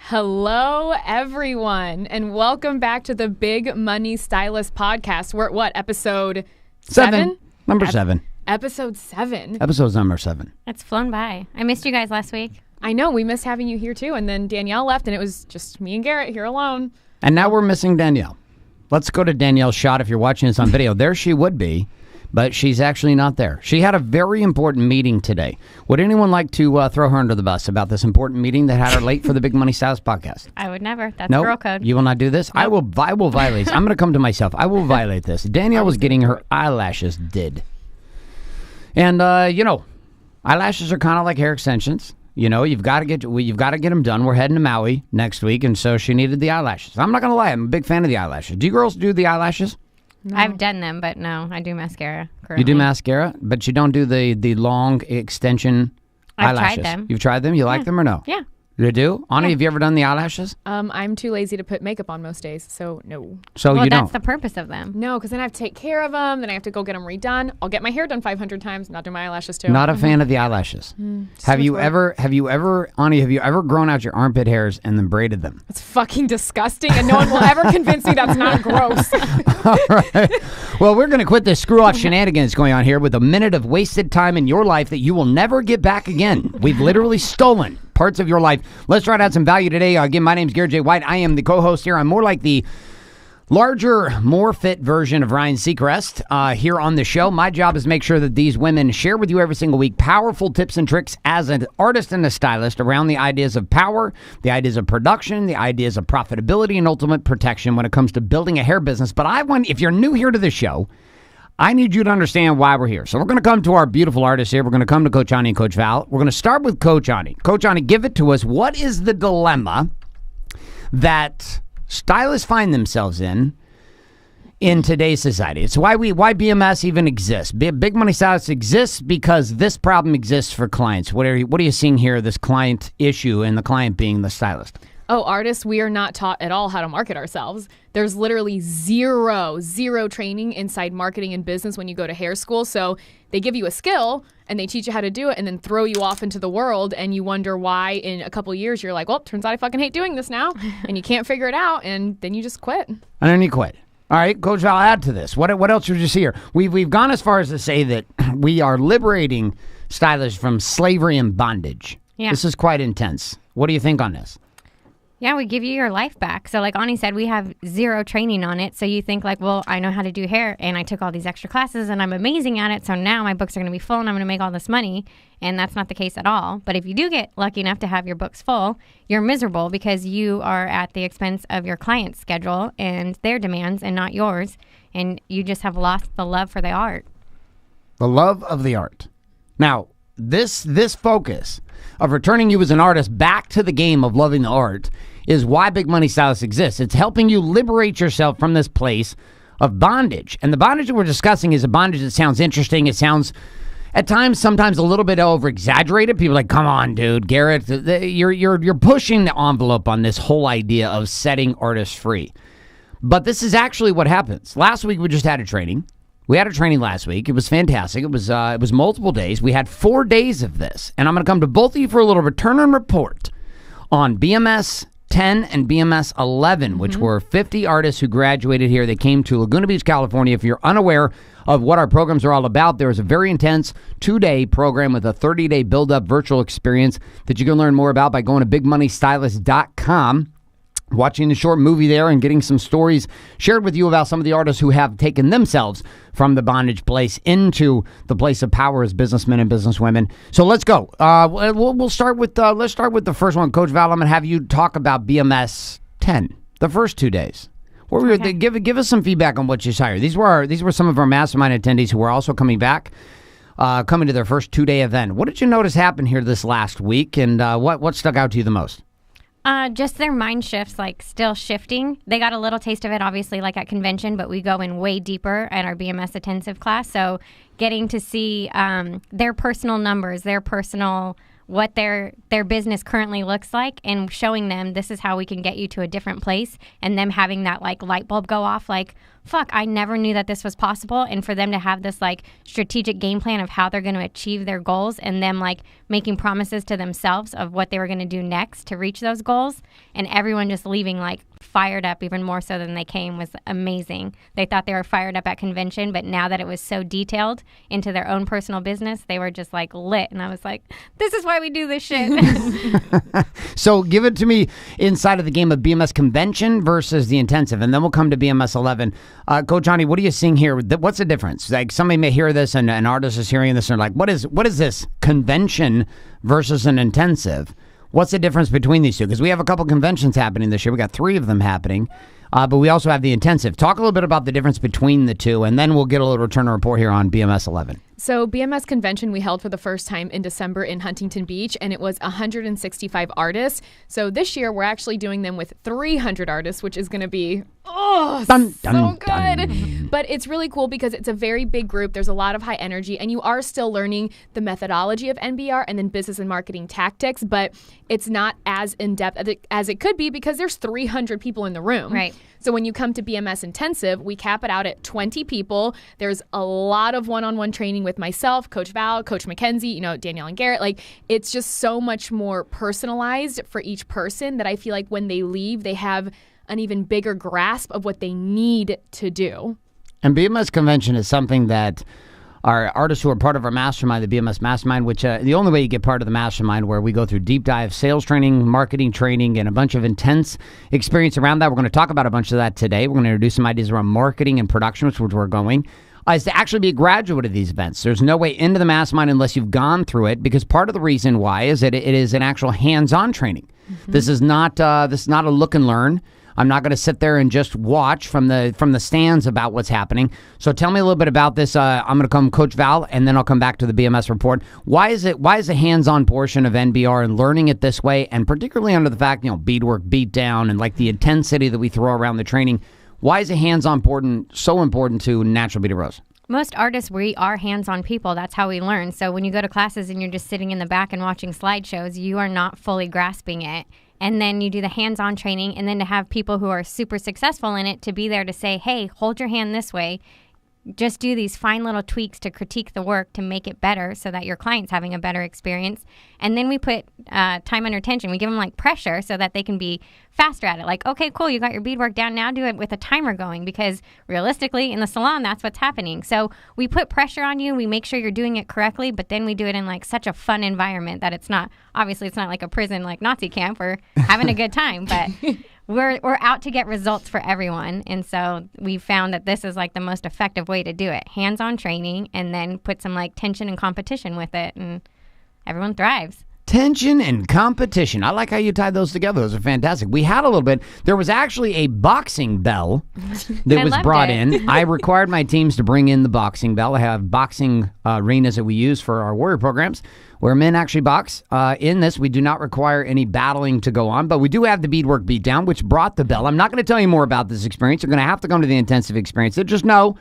Hello, everyone, and welcome back to the Big Money Stylist Podcast. We're at what, episode 7? Number 7. Episode 7. Episode's number 7. It's flown by. I missed you guys last week. I know, we missed having you here too, and then Danielle left, and it was just me and Garrett here alone. And now we're missing Danielle. Let's go to Danielle's shot if you're watching this on video. There she would be, but she's actually not there. She had a very important meeting today. Would anyone like to throw her under the bus about this important meeting that had her late for the Big Money Stylist Podcast? I would never. That's Nope. girl code. You will not do this? Nope. I will violate this. I'm going to come to myself. I will violate this. Danielle was getting her eyelashes did. And, eyelashes are kind of like hair extensions. You know, you've got to get them done. We're heading to Maui next week, and so she needed the eyelashes. I'm not going to lie. I'm a big fan of the eyelashes. Do you girls do the eyelashes? No. I've done them, but no, I do mascara currently. You do mascara, but you don't do the long extension eyelashes. I've tried them. You've tried them? You like them or no? Yeah. You do? Ani, have you ever done the eyelashes? I'm too lazy to put makeup on most days, so no. So well, you don't? that's the purpose of them. No, because then I have to take care of them, then I have to go get them redone. I'll get my hair done 500 times, not do my eyelashes too. Not a fan of the eyelashes. Have you ever, Ani, have you ever grown out your armpit hairs and then braided them? It's fucking disgusting, and no one will ever convince me that's not gross. All right. Well, we're going to quit this screw-off shenanigans going on here with a minute of wasted time in your life that you will never get back again. We've literally stolen parts of your life. Let's try to add some value today. Again, my name's Garrett J. I am the co-host here. I'm more like the larger, more fit version of Ryan Seacrest here on the show. My job is to make sure that these women share with you every single week powerful tips and tricks as an artist and a stylist around the ideas of power, the ideas of production, the ideas of profitability, and ultimate protection when it comes to building a hair business. But if you're new here to the show, I need you to understand why we're here. So we're going to come to our beautiful artists here. We're going to come to Coach Ani and Coach Val. We're going to start with Coach Ani. Coach Ani, give it to us. What is the dilemma that stylists find themselves in today's society? It's why BMS even exists. Big Money Stylists exists because this problem exists for clients. What are you seeing here, this client issue, and the client being the stylist? Oh, artists, we are not taught at all how to market ourselves. There's literally zero training inside marketing and business when you go to hair school. So they give you a skill and they teach you how to do it and then throw you off into the world, and you wonder why in a couple of years you're like, well, turns out I fucking hate doing this now, and you can't figure it out, and then you just quit. And then you quit. All right, Coach Val, add to this. What else would you see here? We've gone as far as to say that we are liberating stylists from slavery and bondage. Yeah. This is quite intense. What do you think on this? Yeah, we give you your life back. So like Ani said, we have zero training on it. So you think like, well, I know how to do hair and I took all these extra classes and I'm amazing at it. So now my books are going to be full and I'm going to make all this money. And that's not the case at all. But if you do get lucky enough to have your books full, you're miserable because you are at the expense of your client's schedule and their demands and not yours. And you just have lost the love for the art. The love of the art. Now, this focus of returning you as an artist back to the game of loving the art is why Big Money Stylist exists. It's helping you liberate yourself from this place of bondage. And the bondage that we're discussing is a bondage that sounds interesting. It sounds, at times, sometimes a little bit over-exaggerated. People are like, come on, dude, Garrett, you're pushing the envelope on this whole idea of setting artists free. But this is actually what happens. Last week, we just had a training. We had a training last week. It was fantastic. It was multiple days. We had 4 days of this. And I'm going to come to both of you for a little return and report on BMS 10 and BMS 11, which were 50 artists who graduated here. They came to Laguna Beach, California. If you're unaware of what our programs are all about, there is a very intense 2-day program with a 30-day build-up virtual experience that you can learn more about by going to bigmoneystylist.com. Watching the short movie there and getting some stories shared with you about some of the artists who have taken themselves from the bondage place into the place of power as businessmen and businesswomen. So let's go. We'll start with let's start with the first one, Coach Val. I'm going to have you talk about BMS 10, the first 2 days. Okay. Give us some feedback on what you saw here. These were some of our mastermind attendees who were also coming back, coming to their first 2-day event. What did you notice happen here this last week, and what stuck out to you the most? Just their mind shifts, like still shifting. They got a little taste of it, obviously, like at convention, but we go in way deeper at our BMS intensive class. So getting to see their personal numbers, their personal, what their business currently looks like, and showing them this is how we can get you to a different place, and them having that like light bulb go off, like, fuck, I never knew that this was possible. And for them to have this like strategic game plan of how they're going to achieve their goals, and them like making promises to themselves of what they were going to do next to reach those goals. And everyone just leaving like fired up, even more so than they came, was amazing. They thought they were fired up at convention, but now that it was so detailed into their own personal business, they were just like lit. And I was like, this is why we do this shit. So give it to me inside of the game of BMS convention versus the intensive, and then we'll come to BMS 11. Coach Johnny, what are you seeing here? What's the difference? Like, somebody may hear this, and an artist is hearing this, and they're like, what is this convention versus an intensive? What's the difference between these two? Because we have a couple conventions happening this year. We got 3 of them happening. But we also have the intensive. Talk a little bit about the difference between the two, and then we'll get a little return report here on BMS 11. So BMS convention we held for the first time in December in Huntington Beach, and it was 165 artists. So this year we're actually doing them with 300 artists, which is going to be so good. But it's really cool because it's a very big group. There's a lot of high energy, and you are still learning the methodology of NBR and then business and marketing tactics, but it's not as in-depth as it could be because there's 300 people in the room. Right. So when you come to BMS Intensive, we cap it out at 20 people. There's a lot of one-on-one training with myself, Coach Val, Coach Mackenzie, Danielle and Garrett. Like, it's just so much more personalized for each person that I feel like when they leave, they have an even bigger grasp of what they need to do. And BMS Convention is something that our artists who are part of our mastermind, the BMS Mastermind, which the only way you get part of the mastermind, where we go through deep dive sales training, marketing training, and a bunch of intense experience around that. We're going to talk about a bunch of that today. We're going to introduce some ideas around marketing and production, which we're going, is to actually be a graduate of these events. There's no way into the mastermind unless you've gone through it, because part of the reason why is that it is an actual hands-on training. Mm-hmm. This is not a look and learn. I'm not going to sit there and just watch from the stands about what's happening. So tell me a little bit about this. I'm going to come Coach Val, and then I'll come back to the BMS report. Why is the hands-on portion of NBR and learning it this way, and particularly under the fact, beadwork, beat down, and like the intensity that we throw around the training, why is the hands-on so important to Natural Beauty Rose? Most artists, we are hands-on people. That's how we learn. So when you go to classes and you're just sitting in the back and watching slideshows, you are not fully grasping it. And then you do the hands-on training, and then to have people who are super successful in it to be there to say, hey, hold your hand this way. Just do these fine little tweaks to critique the work to make it better so that your client's having a better experience. And then we put time under tension. We give them like pressure so that they can be faster at it. Like, okay, cool, you got your beadwork down. Now do it with a timer going, because realistically in the salon, that's what's happening. So we put pressure on you. We make sure you're doing it correctly, but then we do it in like such a fun environment that it's not like a prison, like Nazi camp. We're having a good time, but we're out to get results for everyone. And so we found that this is like the most effective way to do it. Hands-on training, and then put some like tension and competition with it, and everyone thrives. Tension and competition. I like how you tied those together. Those are fantastic. We had a little bit. There was actually a boxing bell that was brought in. I required my teams to bring in the boxing bell. I have boxing arenas that we use for our warrior programs where men actually box. In this, we do not require any battling to go on, but we do have the beadwork beat down, which brought the bell. I'm not going to tell you more about this experience. You're going to have to come to the intensive experience. So just know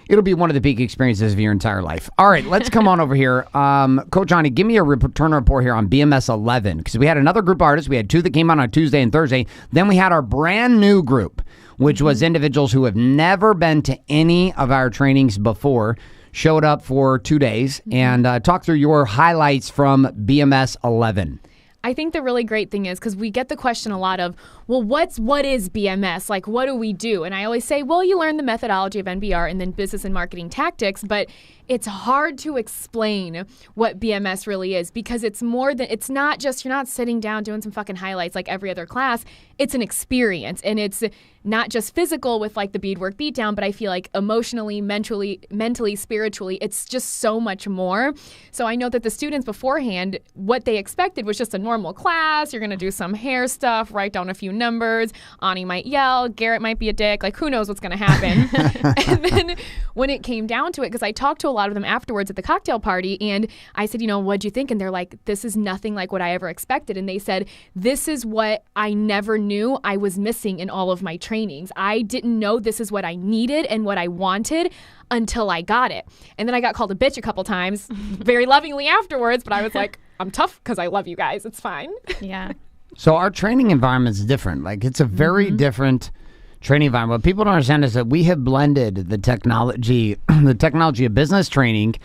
it'll be one of the peak experiences of your entire life. All right, let's come on over here. Coach Johnny, give me a return report here on BMS 11, because we had another group of artists. We had 2 that came on Tuesday and Thursday. Then we had our brand new group, which was individuals who have never been to any of our trainings before, showed up for 2 days, and talk through your highlights from BMS 11. I think the really great thing is, because we get the question a lot of, well, what is BMS? Like, what do we do? And I always say, well, you learn the methodology of NBR and then business and marketing tactics, but it's hard to explain what BMS really is, because it's more than, it's not just, you're not sitting down doing some fucking highlights like every other class. It's an experience, and it's not just physical with like the beadwork beatdown, but I feel like emotionally, mentally, spiritually, it's just so much more. So I know that the students beforehand, what they expected was just a normal class. You're going to do some hair stuff, write down a few numbers. Ani might yell. Garrett might be a dick. Like, who knows what's going to happen? And then when it came down to it, because I talked to a lot of them afterwards at the cocktail party, and I said, what'd you think? And they're like, this is nothing like what I ever expected. And they said, this is what I never knew I was missing in all of my trainings. I didn't know this is what I needed and what I wanted until I got it. And then I got called a bitch a couple times, very lovingly afterwards, but I was like, I'm tough because I love you guys. It's fine. Yeah. So our training environment is different. Like, it's a very different training environment. What people don't understand is that we have blended the technology of business training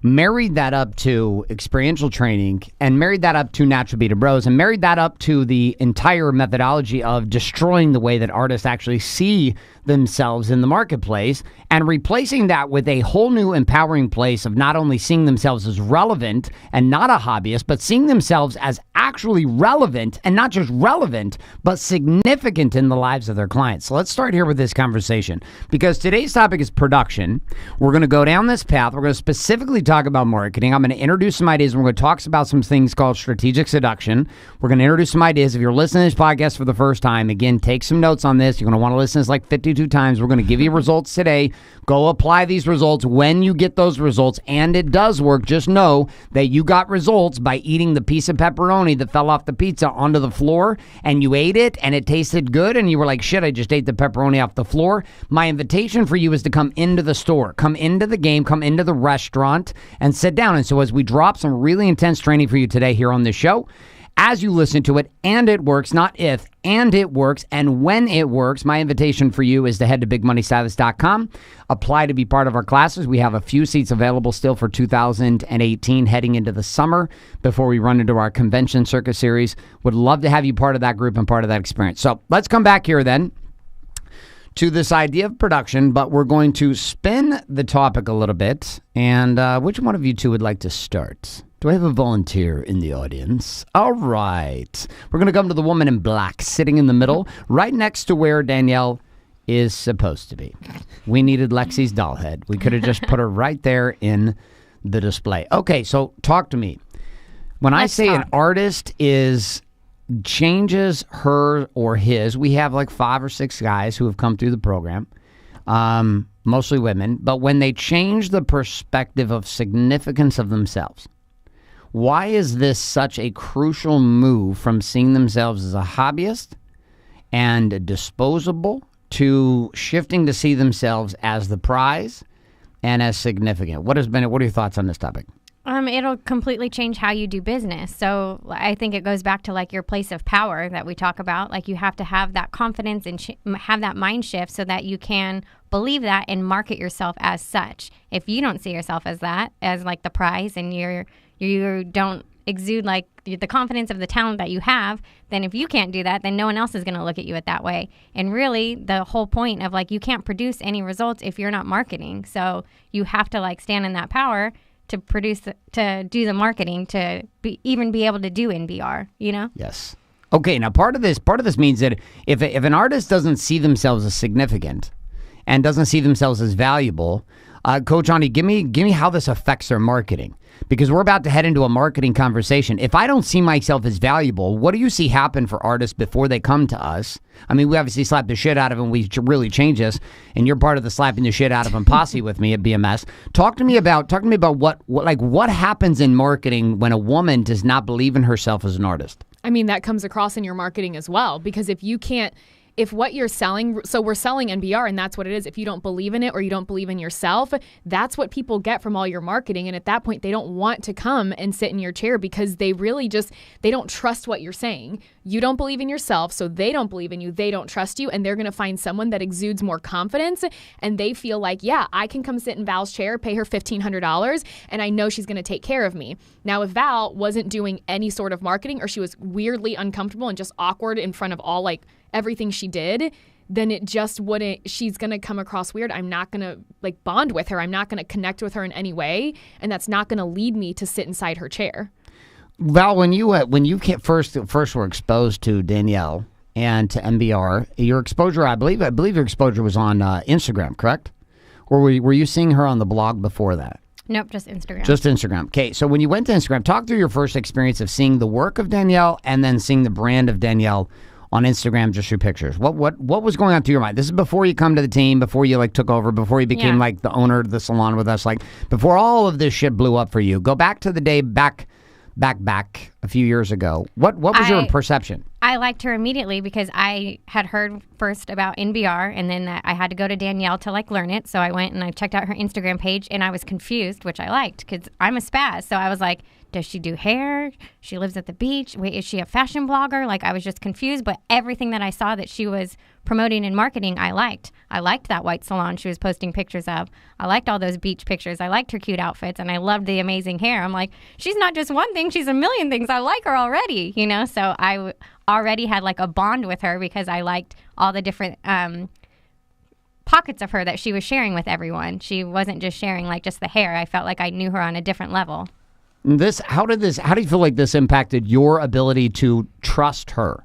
married that up to experiential training, and married that up to Natural Beta Bros, and married that up to the entire methodology of destroying the way that artists actually see themselves in the marketplace, and replacing that with a whole new empowering place of not only seeing themselves as relevant and not a hobbyist, but seeing themselves as actually relevant, and not just relevant, but significant in the lives of their clients. So let's start here with this conversation, because today's topic is production. We're going to go down this path. We're going to specifically talk about marketing. I'm going to introduce some ideas. We're going to talk about some things called strategic seduction. We're going to introduce some ideas. If you're listening to this podcast for the first time, again, take some notes on this. You're going to want to listen to this like 52 times. We're going to give you results today. Go apply these results. When you get those results, and it does work, just know that you got results by eating the piece of pepperoni that fell off the pizza onto the floor, and you ate it and it tasted good, and you were like, shit, I just ate the pepperoni off the floor. My invitation for you is to come into the store, come into the game, come into the restaurant, and sit down. And so as we drop some really intense training for you today here on this show, as you listen to it, and it works, not if, and it works, and when it works, my invitation for you is to head to bigmoneystylist.com, apply to be part of our classes. We have a few seats available still for 2018, heading into the summer before we run into our convention circuit series. Would love to have you part of that group and part of that experience. So let's come back here then to this idea of production, but we're going to spin the topic a little bit. And which one of you two would like to start? Do I have a volunteer in the audience? All right. We're going to come to the woman in black sitting in the middle, right next to where Danielle is supposed to be. We needed Lexi's doll head. We could have just put her right there in the display. Okay, so talk to me. When I say an artist changes her or his, we have like 5 or 6 guys who have come through the program, mostly women, but when they change the perspective of significance of themselves, why is this such a crucial move from seeing themselves as a hobbyist and disposable to shifting to see themselves as the prize and as significant? What are your thoughts on this topic? It'll completely change how you do business. So I think it goes back to like your place of power that we talk about. Like you have to have that confidence and have that mind shift so that you can believe that and market yourself as such. If you don't see yourself as that, as like the prize, and you don't exude like the confidence of the talent that you have, then if you can't do that, then no one else is going to look at you at that way. And really the whole point of like, you can't produce any results if you're not marketing. So you have to like stand in that power to produce, to do the marketing, to even be able to do NBR, you know? Yes. Okay. Now part of this means that if an artist doesn't see themselves as significant and doesn't see themselves as valuable, Coach Ani, give me how this affects their marketing, because we're about to head into a marketing conversation. If I don't see myself as valuable, what do you see happen for artists before they come to us? I mean, we obviously slap the shit out of them. We really change this, and you're part of the slapping the shit out of them posse with me at BMS. Talk to me about what happens in marketing when a woman does not believe in herself as an artist. I mean, that comes across in your marketing as well, because if what you're selling, so we're selling NBR and that's what it is. If you don't believe in it or you don't believe in yourself, that's what people get from all your marketing. And at that point, they don't want to come and sit in your chair because they really they don't trust what you're saying. You don't believe in yourself, so they don't believe in you. They don't trust you, and they're going to find someone that exudes more confidence, and they feel like, yeah, I can come sit in Val's chair, pay her $1,500, and I know she's going to take care of me. Now, if Val wasn't doing any sort of marketing, or she was weirdly uncomfortable and just awkward in front of all everything she did, then it just wouldn't, she's going to come across weird. I'm not going to bond with her. I'm not going to connect with her in any way. And that's not going to lead me to sit inside her chair. Val, when you first were exposed to Danielle and to NBR, your exposure, I believe your exposure was on Instagram, correct? Or were you seeing her on the blog before that? Nope, just Instagram. Just Instagram. Okay, so when you went to Instagram, talk through your first experience of seeing the work of Danielle and then seeing the brand of Danielle on Instagram just through pictures. What was going on through your mind? This is before you come to the team, before you took over, before you became the owner of the salon with us, before all of this shit blew up for you. Go back to the day back a a few years ago. What was your perception? I liked her immediately because I had heard first about NBR, and then I had to go to Danielle to learn it. So I went and I checked out her Instagram page, and I was confused, which I liked because I'm a spaz. So I was like, does she do hair? She lives at the beach. Wait, is she a fashion blogger? I was just confused, but everything that I saw that she was promoting and marketing, I liked. I liked that white salon she was posting pictures of. I liked all those beach pictures. I liked her cute outfits, and I loved the amazing hair. I'm like, she's not just one thing, she's a million things. I like her already, So I already had a bond with her because I liked all the different pockets of her that she was sharing with everyone. She wasn't just sharing just the hair. I felt like I knew her on a different level. How do you feel like this impacted your ability to trust her?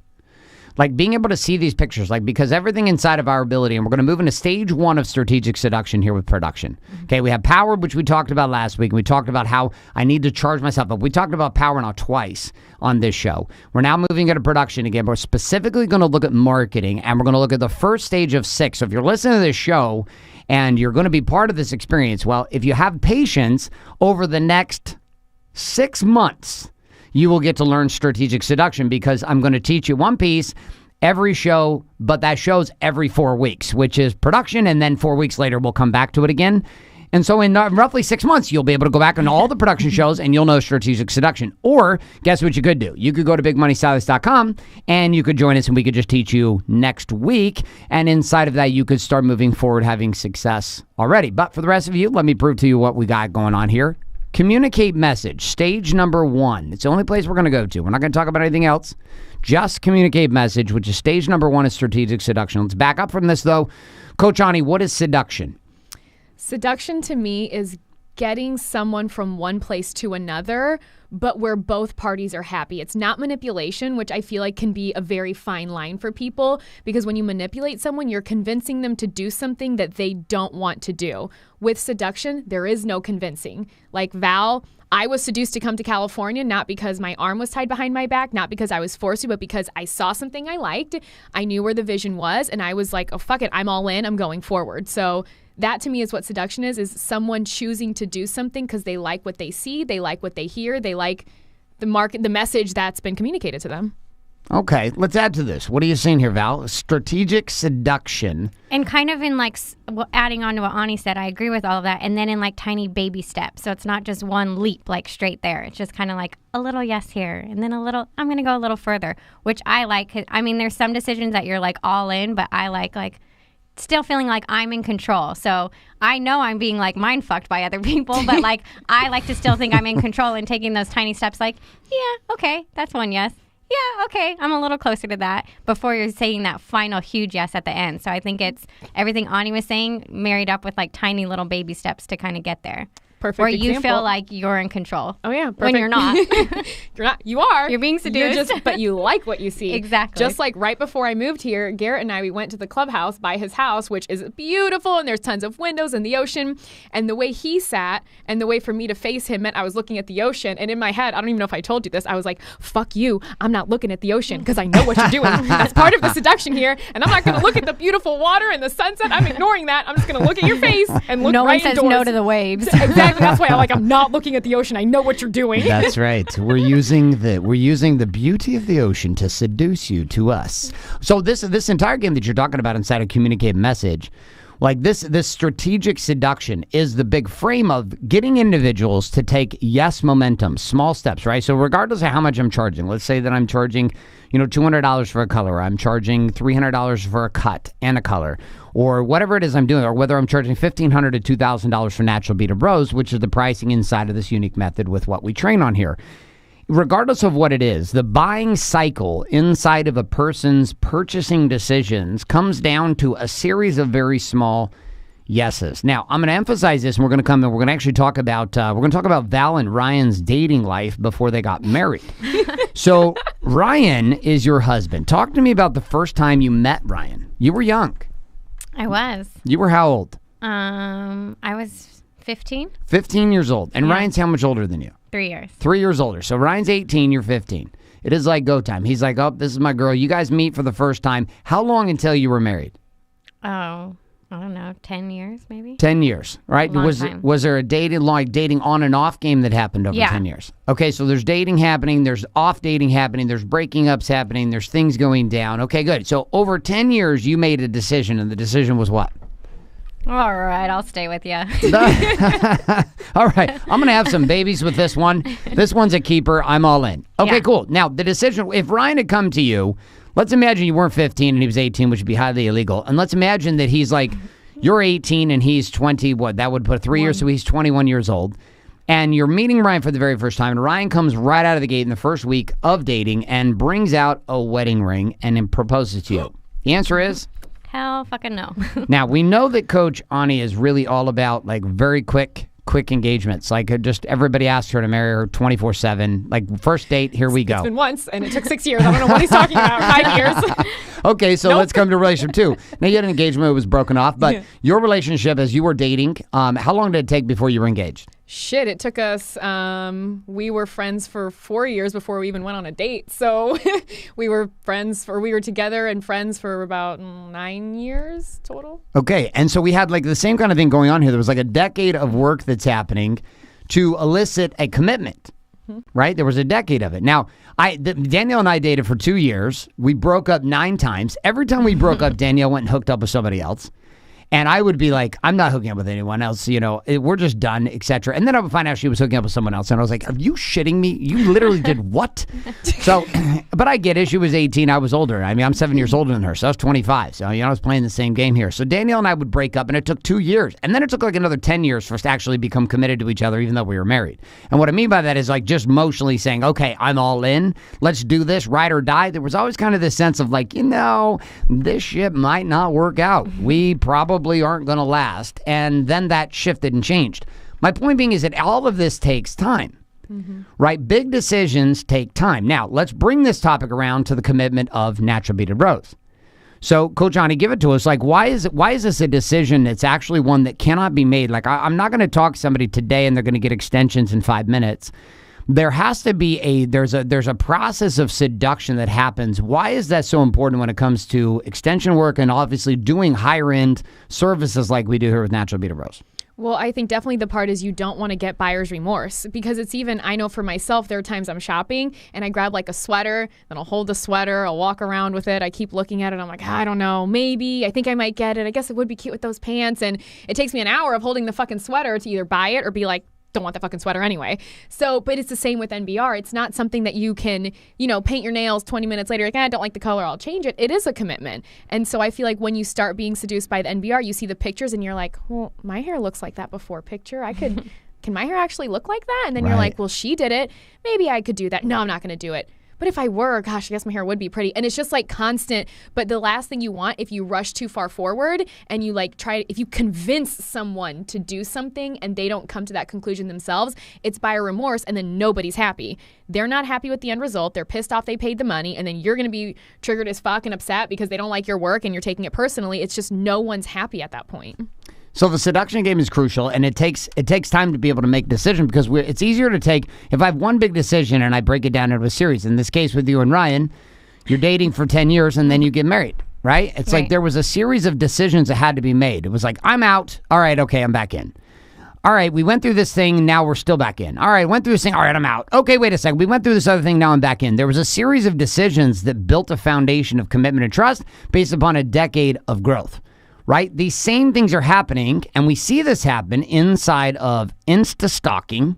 Being able to see these pictures, because everything inside of our ability, and we're going to move into stage 1 of strategic seduction here with production. Okay, we have power, which we talked about last week, and we talked about how I need to charge myself up. We talked about power now twice on this show. We're now moving into production again. We're specifically going to look at marketing, and we're going to look at the first stage of 6. So if you're listening to this show and you're going to be part of this experience, well, if you have patience over the next 6 months, you will get to learn strategic seduction because I'm going to teach you one piece every show, but that show's every 4 weeks, which is production, and then 4 weeks later, we'll come back to it again. And so in roughly 6 months, you'll be able to go back on all the production shows and you'll know strategic seduction. Or guess what you could do? You could go to bigmoneystylist.com and you could join us and we could just teach you next week. And inside of that, you could start moving forward, having success already. But for the rest of you, let me prove to you what we got going on here. Communicate message, stage number 1. It's the only place we're going to go to. We're not going to talk about anything else. Just communicate message, which is stage number 1 is strategic seduction. Let's back up from this, though. Coach Ani, what is seduction? Seduction to me is getting someone from one place to another, but where both parties are happy. It's not manipulation, which I feel like can be a very fine line for people, because when you manipulate someone, you're convincing them to do something that they don't want to do. With seduction, there is no convincing. Like Val, I was seduced to come to California, not because my arm was tied behind my back, not because I was forced to, but because I saw something I liked. I knew where the vision was, and I was like, oh, fuck it, I'm all in, I'm going forward. So that to me is what seduction is someone choosing to do something because they like what they see, they like what they hear, they like the message that's been communicated to them. Okay, let's add to this. What are you saying here, Val? Strategic seduction. And kind of in adding on to what Ani said, I agree with all of that. And then in tiny baby steps. So it's not just one leap straight there. It's just kind of a little yes here and then a little, I'm going to go a little further, which I like. I mean, there's some decisions that you're all in, but I like still feeling like I'm in control. So I know I'm being mind fucked by other people, but I like to still think I'm in control and taking those tiny steps yeah, okay, that's one yes. Yeah, okay, I'm a little closer to that before you're saying that final huge yes at the end. So I think it's everything Ani was saying married up with tiny little baby steps to kind of get there. Perfect Where example. you feel like you're in control. Oh, yeah. Perfect. When you're not. You're not. You are. You're being seduced. But you like what you see. Exactly. Just right before I moved here, Garrett and I, we went to the clubhouse by his house, which is beautiful, and there's tons of windows and the ocean. And the way he sat and the way for me to face him meant I was looking at the ocean. And in my head, I don't even know if I told you this, I was like, fuck you. I'm not looking at the ocean because I know what you're doing. That's part of the seduction here. And I'm not going to look at the beautiful water and the sunset. I'm ignoring that. I'm just going to look at your face and look no right one says indoors. no to the waves. Exactly. That's why I'm not looking at the ocean. I know what you're doing. That's right. We're using the beauty of the ocean to seduce you to us. So this entire game that you're talking about inside of Communicate Message, this strategic seduction is the big frame of getting individuals to take yes momentum, small steps, right? So regardless of how much I'm charging, let's say that I'm charging, $200 for a color, I'm charging $300 for a cut and a color, or whatever it is I'm doing, or whether I'm charging $1,500 to $2,000 for natural bead of rose, which is the pricing inside of this unique method with what we train on here. Regardless of what it is, the buying cycle inside of a person's purchasing decisions comes down to a series of very small yeses. Now, I'm going to emphasize this, and we're going to come and we're going to actually talk about Val and Ryan's dating life before they got married. So, Ryan is your husband. Talk to me about the first time you met Ryan. You were young. I was. You were how old? I was 15. 15 years old. And Yeah. Ryan's how much older than you? 3 years. 3 years older. So Ryan's 18, you're 15. It is go time. He's like, oh, this is my girl. You guys meet for the first time. How long until you were married? Oh, I don't know, 10 years maybe. 10 years, right? Long Was time. was there a dating on and off game that happened over Yeah. 10 years? Okay, so there's dating happening, there's off dating happening, there's breaking ups happening, there's things going down. Okay, good. So over 10 years, you made a decision, and the decision was what? All right, I'll stay with you. All right, I'm going to have some babies with this one. This one's a keeper. I'm all in. Okay, Yeah. cool. Now, the decision, if Ryan had come to you, let's imagine you weren't 15 and he was 18, which would be highly illegal. And let's imagine that he's like, you're 18 and he's 20, what? That would put 3 years, so he's 21 years old. And you're meeting Ryan for the very first time, and Ryan comes right out of the gate in the first week of dating and brings out a wedding ring and then proposes to you. The answer is? Hell fucking no. Now, we know that Coach Ani is really all about, like, very quick engagements. Like, just everybody asks her to marry her 24/7. Like, first date, here we go. It's been once, and it took 6 years. I don't know what he's talking about. 5 years. Okay, so let's come to relationship 2. Now, you had an engagement, it was broken off, but your relationship as you were dating, how long did it take before you were engaged? Shit, it took us, we were friends for 4 years before we even went on a date. So we were together and friends for about 9 years total. Okay, and so we had like the same kind of thing going on here. There was like a decade of work that's happening to elicit a commitment, right? There was a decade of it. Now, Danielle and I dated for 2 years. We broke up 9 times. Every time we broke up, Danielle went and hooked up with somebody else. And I would be like, I'm not hooking up with anyone else, we're just done, etc. And then I would find out she was hooking up with someone else. And I was like, are you shitting me? You literally did what? So, but I get it. She was 18. I was older. I mean, I'm 7 years older than her. So I was 25. So, I was playing the same game here. So Danielle and I would break up, and it took 2 years. And then it took like another 10 years for us to actually become committed to each other, even though we were married. And what I mean by that is like just emotionally saying, okay, I'm all in. Let's do this, ride or die. There was always kind of this sense of like, this shit might not work out. We probably aren't going to last. And then that shifted and changed. My point being is that all of this takes time, right? Big decisions take time. Now, let's bring this topic around to the commitment of natural beaded rose. So, Coach Ani, give it to us. Like, why is this a decision that's actually one that cannot be made? Like, I'm not going to talk to somebody today and they're going to get extensions in 5 minutes. There has to be there's a process of seduction that happens. Why is that so important when it comes to extension work and obviously doing higher end services like we do here with Natural Beaded Rose? Well, I think definitely the part is you don't want to get buyer's remorse, because it's even, I know for myself, there are times I'm shopping and I grab like a sweater, then I'll hold the sweater, I'll walk around with it. I keep looking at it. I'm like, I don't know, maybe, I think I might get it. I guess it would be cute with those pants. And it takes me an hour of holding the fucking sweater to either buy it or be like, don't want the fucking sweater anyway. So, but it's the same with NBR. It's not something that you can, paint your nails 20 minutes later, like, I don't like the color, I'll change it. It is a commitment. And so I feel like when you start being seduced by the NBR, you see the pictures and you're like, well, my hair looks like that before picture. I could, can my hair actually look like that? And then you're like, well, she did it. Maybe I could do that. No, I'm not going to do it. But if I were, gosh, I guess my hair would be pretty. And it's just like constant. But the last thing you want, if you rush too far forward and you if you convince someone to do something and they don't come to that conclusion themselves, it's buyer remorse, and then nobody's happy. They're not happy with the end result. They're pissed off they paid the money, and then you're going to be triggered as fuck and upset because they don't like your work and you're taking it personally. It's just no one's happy at that point. So the seduction game is crucial, and it takes time to be able to make decisions, because it's easier to take, if I have one big decision and I break it down into a series. In this case with you and Ryan, you're dating for 10 years and then you get married, right? It's like there was a series of decisions that had to be made. It was like, I'm out. All right, okay, I'm back in. All right, we went through this thing, now we're still back in. All right, went through this thing, all right, I'm out. Okay, wait a second, we went through this other thing, now I'm back in. There was a series of decisions that built a foundation of commitment and trust based upon a decade of growth. Right? These same things are happening, and we see this happen inside of Insta stalking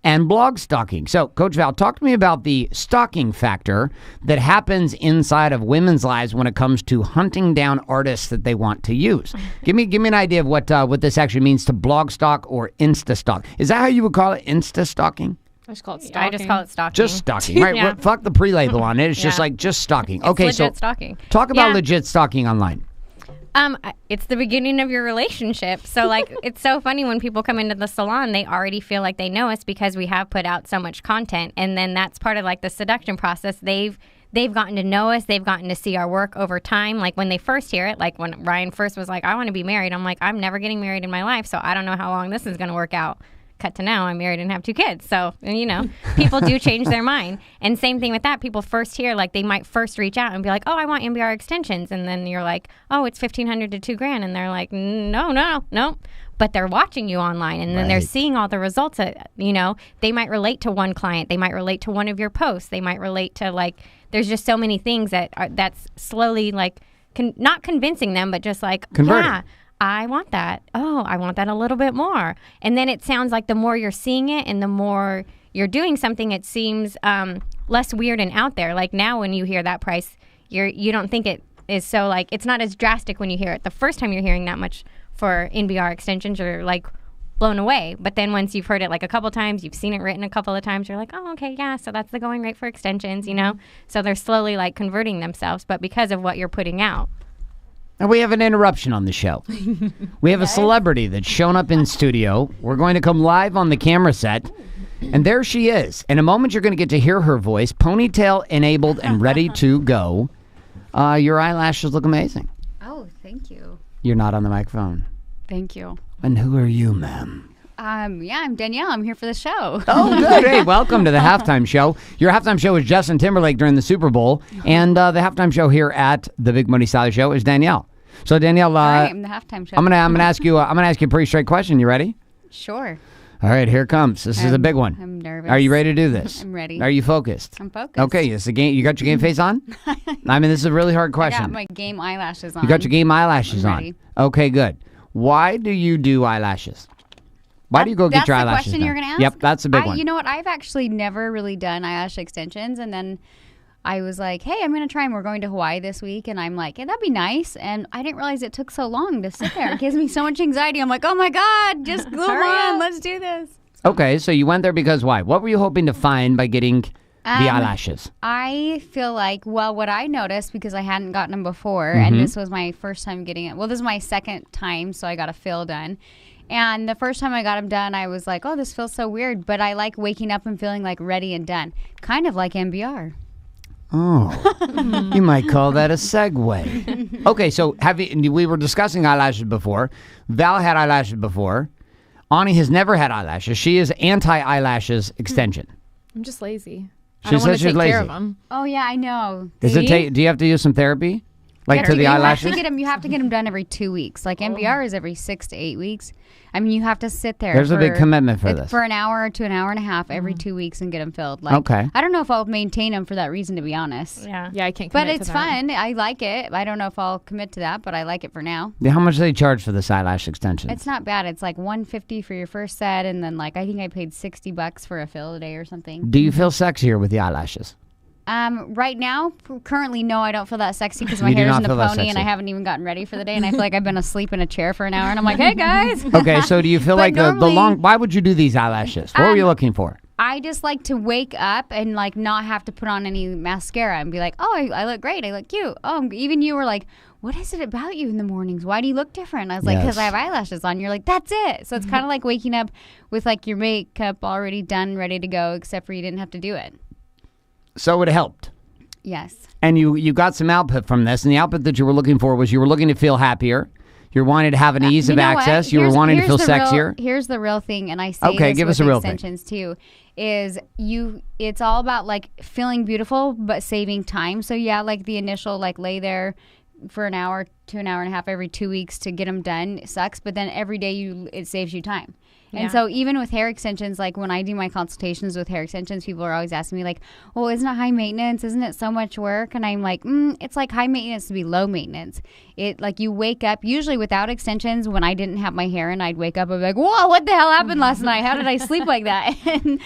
and blog stalking. So, Coach Val, talk to me about the stalking factor that happens inside of women's lives when it comes to hunting down artists that they want to use. Give me an idea of what this actually means to blog stalk or Insta stalk. Is that how you would call it, Insta stalking? I just call it stalking. I just call it stalking. Just stalking, right? Yeah. Fuck the pre-label on it. It's just stalking. It's okay, legit so stalking. Talk about legit stalking online. It's the beginning of your relationship. So, like, it's so funny when people come into the salon, they already feel like they know us because we have put out so much content. And then that's part of, like, the seduction process. They've gotten to know us. They've gotten to see our work over time. Like, when they first hear it, like when Ryan first was like, I want to be married. I'm like, I'm never getting married in my life, so I don't know how long this is going to work out. Cut to now, I'm married and have 2 kids. So, people do change their mind. And same thing with that. People first hear, like, they might first reach out and be like, oh, I want MBR extensions. And then you're like, oh, it's $1,500 to $2,000. And they're like, no. But they're watching you online, and then they're seeing all the results. They might relate to one client. They might relate to one of your posts. They might relate to, like, there's just so many things that's slowly, like, not convincing them, but just like, converting. Yeah, I want that. Oh, I want that a little bit more. And then it sounds like the more you're seeing it and the more you're doing something, it seems less weird and out there. Like now when you hear that price, you don't think it is so, like, it's not as drastic when you hear it. The first time you're hearing that much for NBR extensions, you're like blown away. But then once you've heard it like a couple times, you've seen it written a couple of times, you're like, oh, okay, yeah, so that's the going rate for extensions, So they're slowly like converting themselves, but because of what you're putting out. And we have an interruption on the show. We have a celebrity that's shown up in studio. We're going to come live on the camera set. And there she is. In a moment, you're going to get to hear her voice, ponytail enabled and ready to go. Your eyelashes look amazing. Oh, thank you. You're not on the microphone. Thank you. And who are you, ma'am? Yeah, I'm Danielle. I'm here for the show. Oh, good. Hey, welcome to the halftime show. Your halftime show is Justin Timberlake during the Super Bowl, and the halftime show here at the Big Money Style Show is Danielle. So, Danielle, I'm the halftime show. I'm gonna ask you. I'm gonna ask you a pretty straight question. You ready? Sure. All right, here it comes. This is a big one. I'm nervous. Are you ready to do this? I'm ready. Are you focused? I'm focused. Okay, it's a game. You got your game face on? I mean, this is a really hard question. I got my game eyelashes on. You got your game eyelashes I'm on. ready. Okay, good. Why do you do eyelashes? Why do you go get your eyelashes done? That's the question you're going to ask? Yep, that's a big one. You know what? I've actually never really done eyelash extensions, and then I was like, hey, I'm going to try them. We're going to Hawaii this week, and I'm like, hey, that'd be nice. And I didn't realize it took so long to sit there. It gives me so much anxiety. I'm like, oh, my God, just glue them on. Let's do this. Okay, so you went there because why? What were you hoping to find by getting the eyelashes? I feel like, what I noticed, because I hadn't gotten them before, and this was my first time getting it. Well, this is my second time, so I got a fill done. And the first time I got them done, I was like, oh, this feels so weird. But I like waking up and feeling like ready and done. Kind of like MBR. Oh, you might call that a segue. Okay, so we were discussing eyelashes before. Val had eyelashes before. Ani has never had eyelashes. She is anti-eyelashes extension. I'm just lazy. She I don't want says to she's take care lazy. of them. Oh, yeah, I know. Do you have to use some therapy? Like to the eyelashes? You have to get them done every 2 weeks. Like MBR is every 6 to 8 weeks. I mean, you have to sit there. There's a big commitment for this. For an hour to an hour and a half every 2 weeks and get them filled. Like, okay. I don't know if I'll maintain them for that reason, to be honest. Yeah, I can't commit But to it's that. fun. I like it. I don't know if I'll commit to that, but I like it for now. Yeah, how much do they charge for this eyelash extension? It's not bad. It's like $150 for your first set, and then like I think I paid $60 for a fill a day or something. Do you feel sexier with the eyelashes? Right now, currently, no, I don't feel that sexy because my You do hair's not in a feel that pony and I sexy. haven't even gotten ready for the day, and I feel like I've been asleep in a chair for an hour, and I'm like, hey guys. Okay, so do you feel But like the normally- long? Why would you do these eyelashes? What were you looking for? I just like to wake up and like not have to put on any mascara and be like, oh, I look great. I look cute. Oh, even you were like, what is it about you in the mornings? Why do you look different? And I was like, because Yes. I have eyelashes on. You're like, that's it. So it's kind of like waking up with like your makeup already done, ready to go, except for you didn't have to do it. So it helped. Yes. And you got some output from this, and the output that you were looking for was you were looking to feel happier. You wanted to have an ease You of know what? access. You were wanting to feel Here's the sexier. Here's the real thing, and I say Okay, this give with us a real thing. extensions too, is it's all about like feeling beautiful but saving time. So yeah, like the initial like lay there for an hour to an hour and a half every 2 weeks to get them done sucks, but then every day it saves you time. Yeah. And so even with hair extensions, like when I do my consultations with hair extensions, people are always asking me like, well, isn't it high maintenance? Isn't it so much work? And I'm like, it's like high maintenance to be low maintenance. It like you wake up, usually without extensions, when I didn't have my hair in, I'd wake up and be like, whoa, what the hell happened last night? How did I sleep like that? And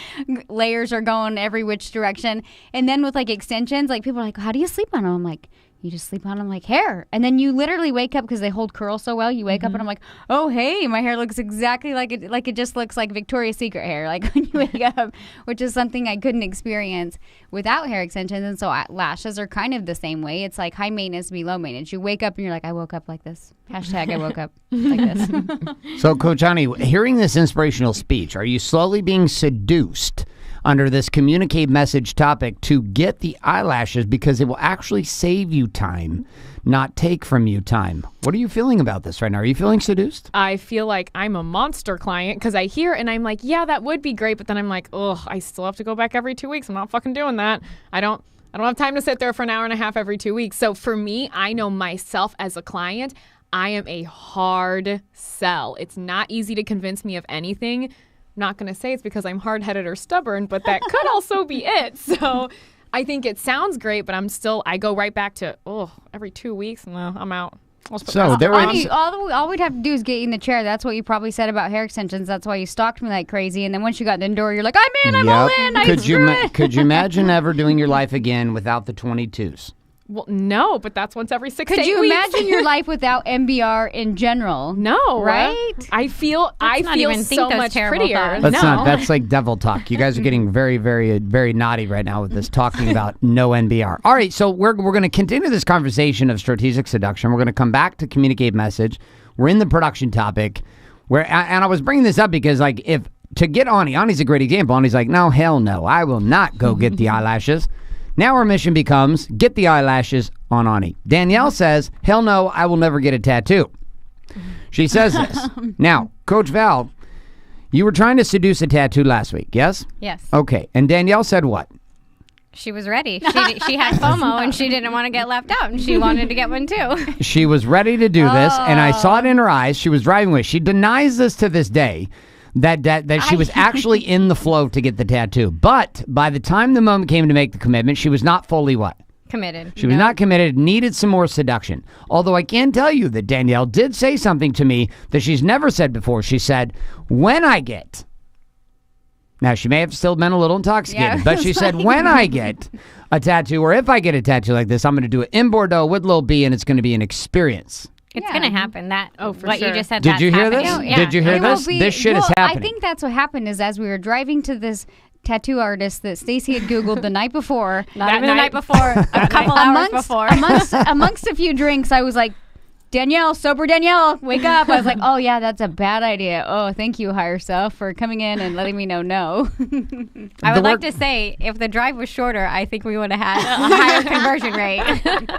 layers are going every which direction. And then with like extensions, like people are like, how do you sleep on them? I'm like, you just sleep on them like hair. And then you literally wake up because they hold curl so well. You wake up and I'm like, oh, hey, my hair looks exactly like it just looks like Victoria's Secret hair. Like when you wake up, which is something I couldn't experience without hair extensions. And so lashes are kind of the same way. It's like high maintenance to be low maintenance. You wake up and you're like, I woke up like this. Hashtag I woke up like this. So, Coach Ani, hearing this inspirational speech, are you slowly being seduced under this communicate message topic to get the eyelashes because it will actually save you time, not take from you time. What are you feeling about this right now? Are you feeling seduced? I feel like I'm a monster client because I hear and I'm like, yeah, that would be great. But then I'm like, oh, I still have to go back every 2 weeks. I'm not fucking doing that. I don't have time to sit there for an hour and a half every 2 weeks. So for me, I know myself as a client, I am a hard sell. It's not easy to convince me of anything. I'm not going to say it's because I'm hard-headed or stubborn, but that could also be it. So I think it sounds great, but I go right back to, every 2 weeks. No, I'm out. So there was all we'd have to do is get you in the chair. That's what you probably said about hair extensions. That's why you stalked me like crazy. And then once you got in the door, you're like, I'm in, I'm all in. Could you imagine ever doing your life again without the 22s? Well, no, but that's once every 6 to 8 weeks. Could you imagine your life without MBR in general? No, right? I feel so much prettier. That's like devil talk. You guys are getting very, very, very naughty right now with this talking about no NBR. All right, so we're going to continue this conversation of strategic seduction. We're going to come back to communicate message. We're in the production topic. And I was bringing this up because to get Ani's a great example. Ani's like, no, hell no, I will not go get the eyelashes. Now our mission becomes get the eyelashes on Ani. Danielle says, hell no, I will never get a tattoo. She says this. Now, Coach Val, you were trying to seduce a tattoo last week, yes? Yes. Okay. And Danielle said what? She was ready. She had FOMO and she didn't want to get left out and she wanted to get one too. She was ready to do this and I saw it in her eyes. She was driving away. She denies this to this day. That she was actually in the flow to get the tattoo. But by the time the moment came to make the commitment, she was not fully what? Committed. She was not committed, needed some more seduction. Although I can tell you that Danielle did say something to me that she's never said before. She said, when I get... Now, she may have still been a little intoxicated, but she said, when I get a tattoo, or if I get a tattoo like this, I'm going to do it in Bordeaux with Lil B, and it's going to be an experience. It's going to happen. For what sure. you just said. Did you hear this? Yeah. Did you hear this? This shit is happening. I think that's what happened is as we were driving to this tattoo artist that Stacy had Googled the night before. Not even the night before. A couple hours before. Amongst a few drinks, I was like, Danielle, sober Danielle, wake up. I was like, oh, yeah, that's a bad idea. Oh, thank you, higher self, for coming in and letting me know no. I would like to say, if the drive was shorter, I think we would have had a higher conversion rate.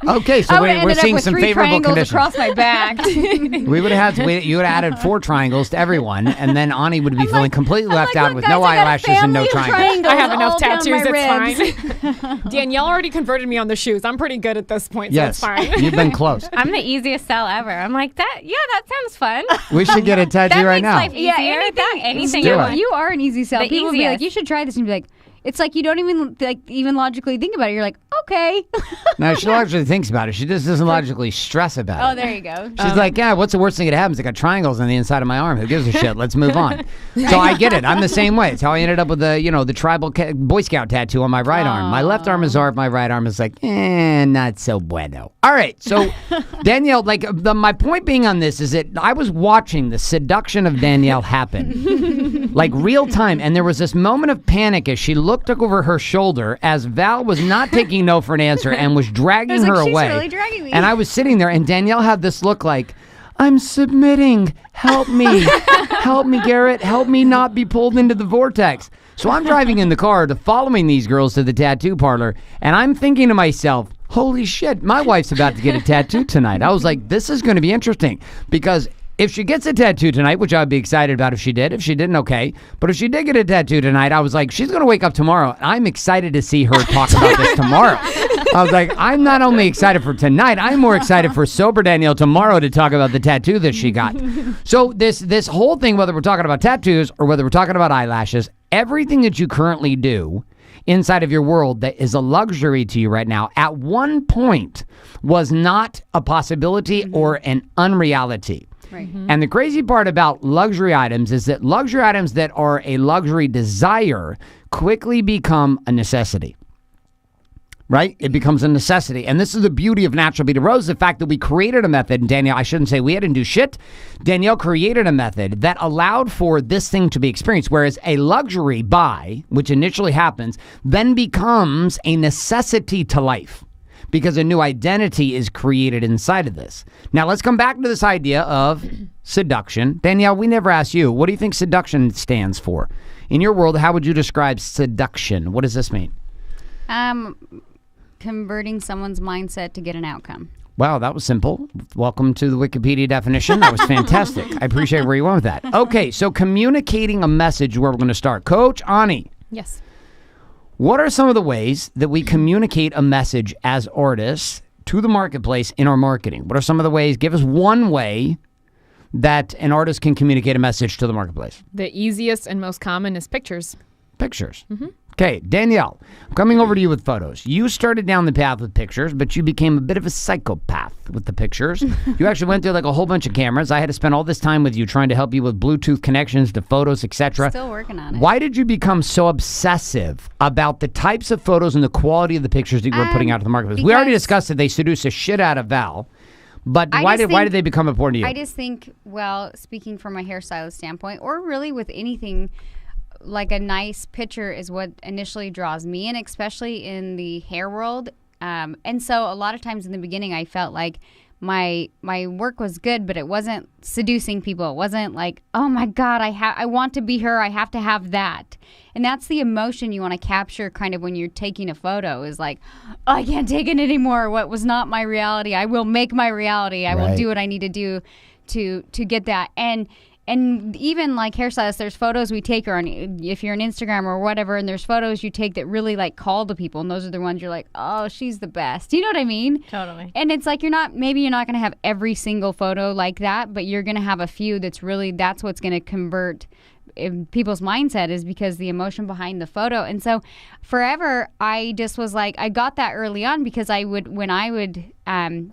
Okay, so we're seeing some favorable conditions. Across my back. You would have added 4 triangles to everyone, and then Ani would be feeling completely left out with no eyelashes and no triangles. I have enough tattoos, it's fine. Danielle already converted me on the shoes. I'm pretty good at this point, so it's fine. You've been close. I'm the easiest sell ever. I'm like, that sounds fun. We should get a tattoo right now. Life easier. Anything you are an easy sell. People will be like, you should try this, and be like, it's like you don't even logically think about it. You're like, okay. No, she logically thinks about it. She just doesn't logically stress about it. Oh, there you go. She's like, yeah, what's the worst thing that happens? I got triangles on the inside of my arm. Who gives a shit? Let's move on. So I get it. I'm the same way. It's how I ended up with the tribal Boy Scout tattoo on my right arm. My left arm is Arp. My right arm is like, not so bueno. All right. So Danielle, my point being on this is that I was watching the seduction of Danielle happen, like real time, and there was this moment of panic as she looked over her shoulder as Val was not taking no for an answer and was dragging her away. She's really dragging me. And I was sitting there, and Danielle had this look like, I'm submitting. Help me. Help me, Garrett. Help me not be pulled into the vortex. So I'm driving in the car following these girls to the tattoo parlor, and I'm thinking to myself, holy shit, my wife's about to get a tattoo tonight. I was like, this is going to be interesting because if she gets a tattoo tonight, which I'd be excited about if she did. If she didn't, okay. But if she did get a tattoo tonight, I was like, she's going to wake up tomorrow. I'm excited to see her talk about this tomorrow. I was like, I'm not only excited for tonight, I'm more excited for sober Danielle tomorrow to talk about the tattoo that she got. So this whole thing, whether we're talking about tattoos or whether we're talking about eyelashes, everything that you currently do inside of your world that is a luxury to you right now, at one point was not a possibility or an unreality. Right. And the crazy part about luxury items is that luxury items that are a luxury desire quickly become a necessity. Right? It becomes a necessity. And this is the beauty of Natural Beauty Rose, the fact that we created a method. And Danielle, I shouldn't say we didn't do shit. Danielle created a method that allowed for this thing to be experienced. Whereas a luxury buy, which initially happens, then becomes a necessity to life, because a new identity is created inside of this. Now, let's come back to this idea of seduction. Danielle, we never asked you, what do you think seduction stands for In your world, how would you describe seduction? What does this mean? Converting someone's mindset to get an outcome. Wow, that was simple. Welcome to the Wikipedia definition. That was fantastic. I appreciate where you went with that. Okay, so communicating a message, where we're going to start. Coach Ani. Yes. What are some of the ways that we communicate a message as artists to the marketplace in our marketing? What are some of the ways? Give us one way that an artist can communicate a message to the marketplace. The easiest and most common is pictures. Pictures. Okay, Danielle, I'm coming over to you with photos. You started down the path with pictures, but you became a bit of a psychopath with the pictures. You actually went through like a whole bunch of cameras. I had to spend all this time with you trying to help you with Bluetooth connections to photos, etc. Still working on it. Why did you become so obsessive about the types of photos and the quality of the pictures that you were putting out to the marketplace? We already discussed that they seduce the shit out of Val, but why did they become important to you? I just think, well, speaking from a hairstylist standpoint, or really with anything, like a nice picture is what initially draws me in, especially in the hair world. And so a lot of times in the beginning, I felt like my work was good, but it wasn't seducing people. It wasn't like, oh my God, I want to be her. I have to have that. And that's the emotion you want to capture kind of when you're taking a photo is like, oh, I can't take it anymore. What was not my reality. I will make my reality. I will do what I need to do to get that. And even like hairstylists, there's photos we take, or if you're on Instagram or whatever, and there's photos you take that really like call to people, and those are the ones you're like, oh, she's the best. You know what I mean? Totally. And it's like maybe you're not going to have every single photo like that, but you're going to have a few that's what's going to convert people's mindset, is because the emotion behind the photo. And so forever, I just was like, I got that early on because when I would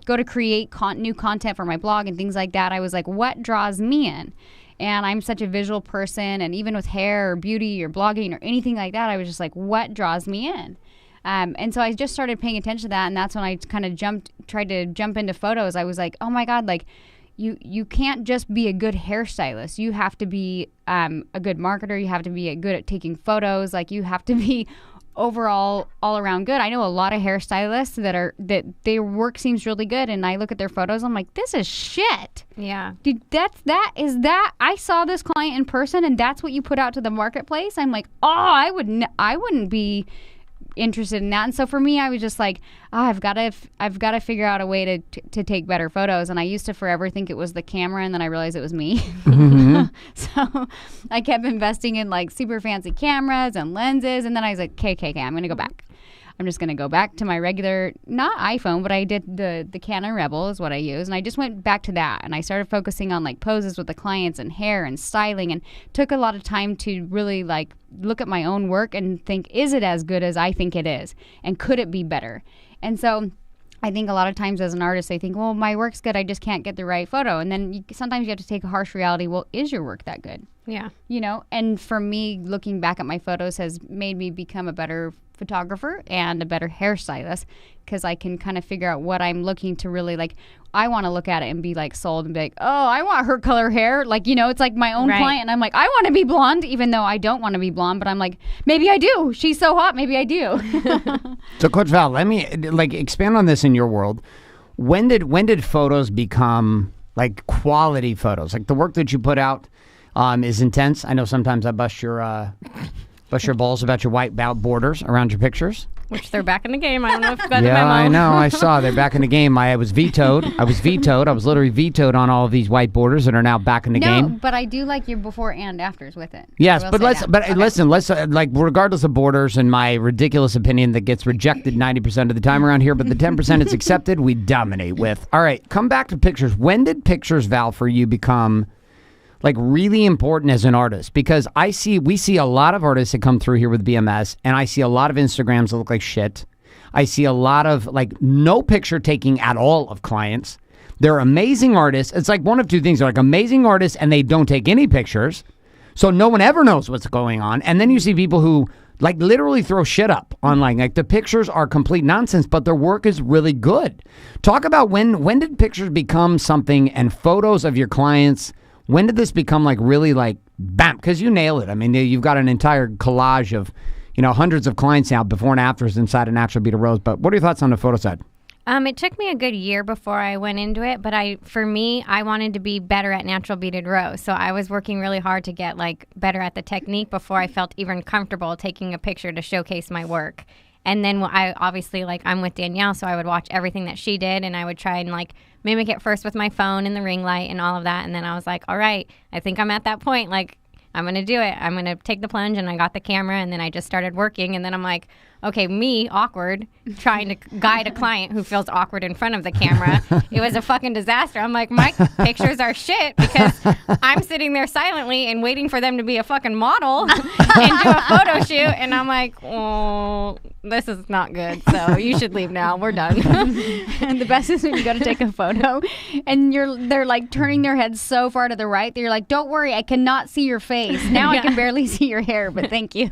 go to create new content for my blog and things like that, I was like, what draws me in? And I'm such a visual person, and even with hair or beauty or blogging or anything like that, I was just like, what draws me in? And so I just started paying attention to that, and that's when I kind of tried to jump into photos. I was like, oh my God, like you can't just be a good hairstylist. You have to be a good marketer. You have to be good at taking photos. Like you have to be overall all around good. I know a lot of hairstylists that their work seems really good, and I look at their photos, I'm like, this is shit. Yeah. Dude, I saw this client in person, and that's what you put out to the marketplace. I'm like, oh, I wouldn't be interested in that. And so for me, I was just like, oh, I've got to figure out a way to take better photos. And I used to forever think it was the camera, and then I realized it was me. So I kept investing in like super fancy cameras and lenses, and then I was like, okay, I'm going to go back. I'm just going to go back to my regular, not iPhone, but I did the Canon Rebel is what I use. And I just went back to that. And I started focusing on like poses with the clients and hair and styling, and took a lot of time to really like look at my own work and think, is it as good as I think it is? And could it be better? And so I think a lot of times as an artist, they think, well, my work's good. I just can't get the right photo. And then sometimes you have to take a harsh reality. Well, is your work that good? Yeah. You know, and for me, looking back at my photos has made me become a better photographer and a better hairstylist, because I can kind of figure out what I'm looking to really like. I want to look at it and be like sold and be like, oh, I want her color hair. Like, you know, it's like my own client. And I'm like, I want to be blonde, even though I don't want to be blonde. But I'm like, maybe I do. She's so hot. Maybe I do. So Coach Val, let me like expand on this in your world. When did photos become like quality photos? Like the work that you put out is intense. I know sometimes I bust your balls about your white borders around your pictures. Which they're back in the game. I don't know if you got the memo. Yeah, I know. I saw they're back in the game. I was vetoed. I was literally vetoed on all of these white borders that are now back in the game. No, but I do like your before and afters with it. Yes, but listen, like regardless of borders and my ridiculous opinion that gets rejected 90% of the time around here, but the 10% it's accepted, we dominate with. All right, come back to pictures. When did pictures, Val, for you become like really important as an artist? Because we see a lot of artists that come through here with BMS, and I see a lot of Instagrams that look like shit. I see a lot of like no picture taking at all of clients. They're amazing artists. It's like one of two things. They're like amazing artists and they don't take any pictures. So no one ever knows what's going on. And then you see people who like literally throw shit up online. Like the pictures are complete nonsense, but their work is really good. Talk about when did pictures become something, and photos of your clients, when did this become like really like bam? Because you nail it. I mean, you've got an entire collage of, hundreds of clients now, before and afters inside a natural beat of rose. But what are your thoughts on the photo side? It took me a good year before I went into it, but for me, I wanted to be better at natural beaded row. So I was working really hard to get like better at the technique before I felt even comfortable taking a picture to showcase my work. And then I obviously, like, I'm with Danielle, so I would watch everything that she did, and I would try and like mimic it first with my phone and the ring light and all of that. And then I was like, all right, I think I'm at that point. Like, I'm going to do it. I'm going to take the plunge. And I got the camera, and then I just started working. And then I'm like, okay, me, awkward, trying to guide a client who feels awkward in front of the camera. It was a fucking disaster. I'm like, my pictures are shit because I'm sitting there silently and waiting for them to be a fucking model and do a photo shoot. And I'm like, oh, this is not good. So you should leave now. We're done. And the best is when you go to take a photo and they're like turning their heads so far to the right that you're like, don't worry, I cannot see your face. Now I can barely see your hair, but thank you.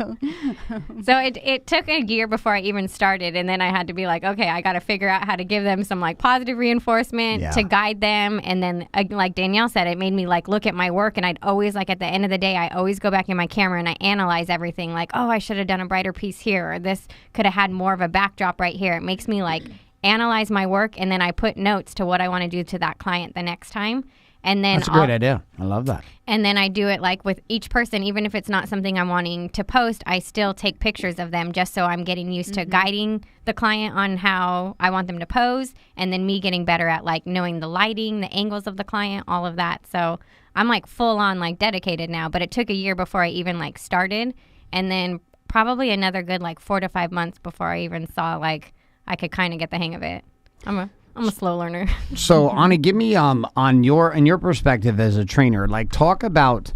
So it took a year before I even started, and then I had to be like, okay, I got to figure out how to give them some like positive reinforcement to guide them. And then like Danielle said, it made me like look at my work, and I'd always like at the end of the day, I always go back in my camera and I analyze everything, like, oh, I should have done a brighter piece here, or this could have had more of a backdrop right here. It makes me like analyze my work, and then I put notes to what I want to do to that client the next time. And then that's a great idea. I love that. And then I do it like with each person, even if it's not something I'm wanting to post, I still take pictures of them just so I'm getting used to guiding the client on how I want them to pose, and then me getting better at like knowing the lighting, the angles of the client, all of that. So I'm like full on like dedicated now, but it took a year before I even like started, and then probably another good like 4 to 5 months before I even saw like I could kind of get the hang of it. I'm a slow learner. So, Ani, give me in your perspective as a trainer, like talk about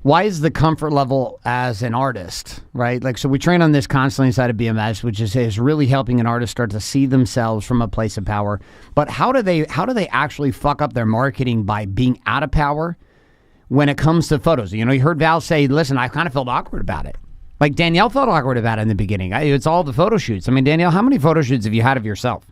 why is the comfort level as an artist, right? Like, so we train on this constantly inside of BMS, which is really helping an artist start to see themselves from a place of power. But how do they actually fuck up their marketing by being out of power when it comes to photos? You know, you heard Val say, listen, I kind of felt awkward about it. Like Danielle felt awkward about it in the beginning. It's all the photo shoots. I mean, Danielle, how many photo shoots have you had of yourself?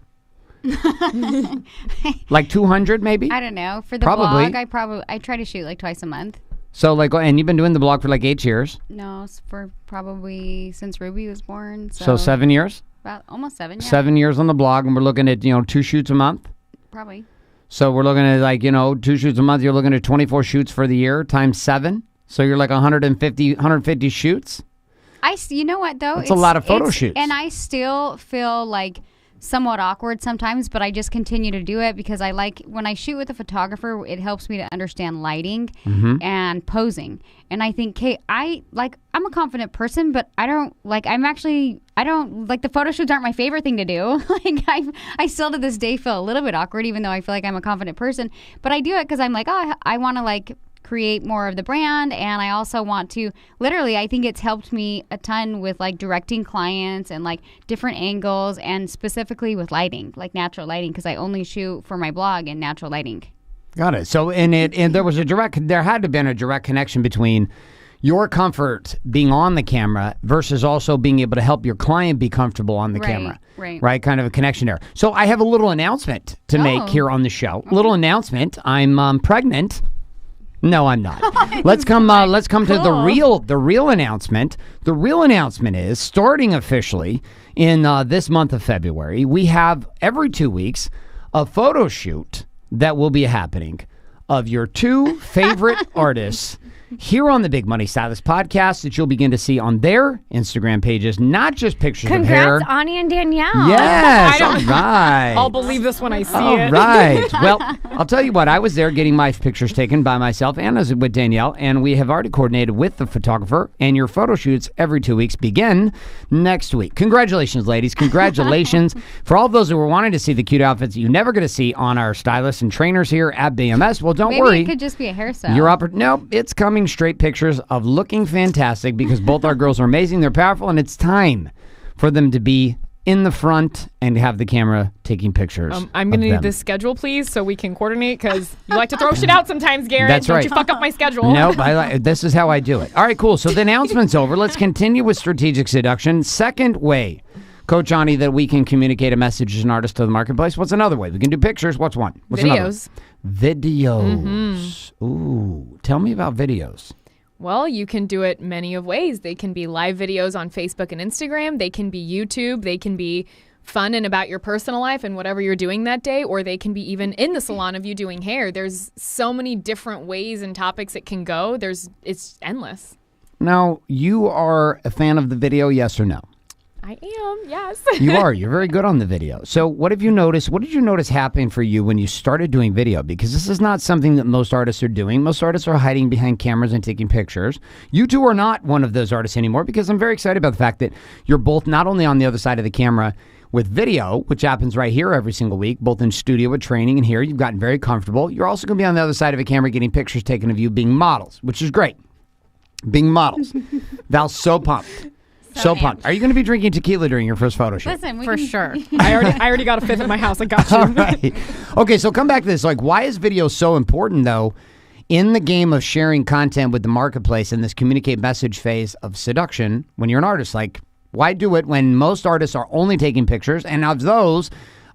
Like 200 maybe? I don't know. For the Probably. blog, I try to shoot like twice a month. So like, and you've been doing the blog for like 8 years? No, it's for probably since Ruby was born. So 7 years? About almost 7, yeah. 7 years on the blog, and we're looking at, 2 shoots a month? Probably. So we're looking at like, 2 shoots a month. You're looking at 24 shoots for the year times 7. So you're like 150 shoots? You know what though? It's a lot of photo shoots. And I still feel like somewhat awkward sometimes, but I just continue to do it because I like when I shoot with a photographer, it helps me to understand lighting and posing. And I think, I'm a confident person, but I don't like the photo shoots aren't my favorite thing to do. Like I still to this day feel a little bit awkward, even though I feel like I'm a confident person, but I do it because I'm like, oh, I want to like create more of the brand, and I also want to I think it's helped me a ton with like directing clients and like different angles, and specifically with lighting, like natural lighting, because I only shoot for my blog in natural lighting. Got it. So and there had to have been a direct connection between your comfort being on the camera versus also being able to help your client be comfortable on the camera. Right. Kind of a connection there. So I have a little announcement to make here on the show. Okay. Little announcement. I'm pregnant. No, I'm not. Let's come to the real announcement. The real announcement is starting officially in this month of February. We have every 2 weeks a photo shoot that will be happening of your 2 favorite artists here on the Big Money Stylist podcast that you'll begin to see on their Instagram pages, not just pictures of hair. Congrats, Ani and Danielle. Yes, all right. I'll believe this when I see it. All right. Well, I'll tell you what, I was there getting my pictures taken by myself and with Danielle, and we have already coordinated with the photographer, and your photo shoots every 2 weeks begin next week. Congratulations, ladies. Congratulations. For all those who were wanting to see the cute outfits that you're never going to see on our stylists and trainers here at BMS, well, don't worry. Maybe it could just be a hairstyle. No, it's coming straight pictures of looking fantastic because both our girls are amazing. They're powerful, and it's time for them to be in the front and have the camera taking pictures. I'm going to need this schedule, please, so we can coordinate, because you like to throw shit out sometimes, Garrett. That's right. Don't you fuck up my schedule. Nope, this is how I do it. All right, cool. So the announcement's over. Let's continue with strategic seduction. Second way, Coach Ani, that we can communicate a message as an artist to the marketplace. What's another way? We can do pictures. What's one? What's videos. Another? Videos. Ooh, tell me about videos. Well, you can do it many of ways. They can be live videos on Facebook and Instagram. They can be YouTube. They can be fun and about your personal life and whatever you're doing that day, or they can be even in the salon of you doing hair. There's so many different ways and topics it can go. It's endless. Now, you are a fan of the video, yes or no? I am, yes. You are. You're very good on the video. So what have you noticed? What did you notice happening for you when you started doing video? Because this is not something that most artists are doing. Most artists are hiding behind cameras and taking pictures. You two are not one of those artists anymore, because I'm very excited about the fact that you're both not only on the other side of the camera with video, which happens right here every single week, both in studio with training and here. You've gotten very comfortable. You're also going to be on the other side of a camera getting pictures taken of you being models, which is great. Being models. Val's so pumped. So pumped. Are you going to be drinking tequila during your first photo shoot? Listen, For sure. I already got a fifth at my house. I got you. All right. Okay, so come back to this. Like, why is video so important, though, in the game of sharing content with the marketplace in this communicate message phase of seduction when you're an artist? Like, why do it when most artists are only taking pictures, and of those,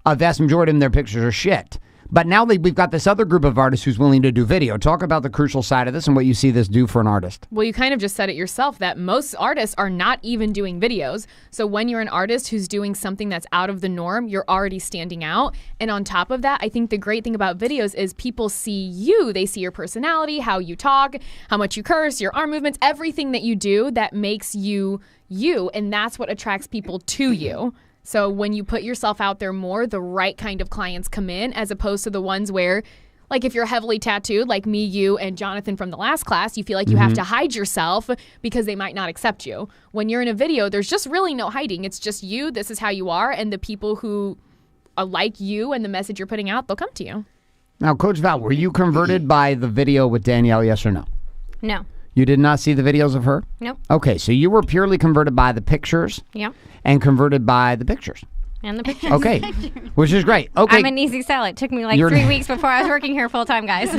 a vast majority of them, their pictures are shit? But now we've got this other group of artists who's willing to do video. Talk about the crucial side of this and what you see this do for an artist. Well, you kind of just said it yourself that most artists are not even doing videos. So when you're an artist who's doing something that's out of the norm, you're already standing out. And on top of that, I think the great thing about videos is people see you. They see your personality, how you talk, how much you curse, your arm movements, everything that you do that makes you you. And that's what attracts people to you. So when you put yourself out there more, the right kind of clients come in, as opposed to the ones where, like, if you're heavily tattooed, like me, you, and Jonathan from the last class, you feel like you have to hide yourself because they might not accept you. When you're in a video, there's just really no hiding. It's just you. This is how you are. And the people who are like you and the message you're putting out, they'll come to you. Now, Coach Val, were you converted by the video with Danielle, yes or no? No. You did not see the videos of her? Nope. Okay, so you were purely converted by the pictures Yep. and converted by the pictures. And the pictures. Okay, which is great. Okay. I'm an easy sell. It took me like You're- 3 weeks before I was working here full time, guys.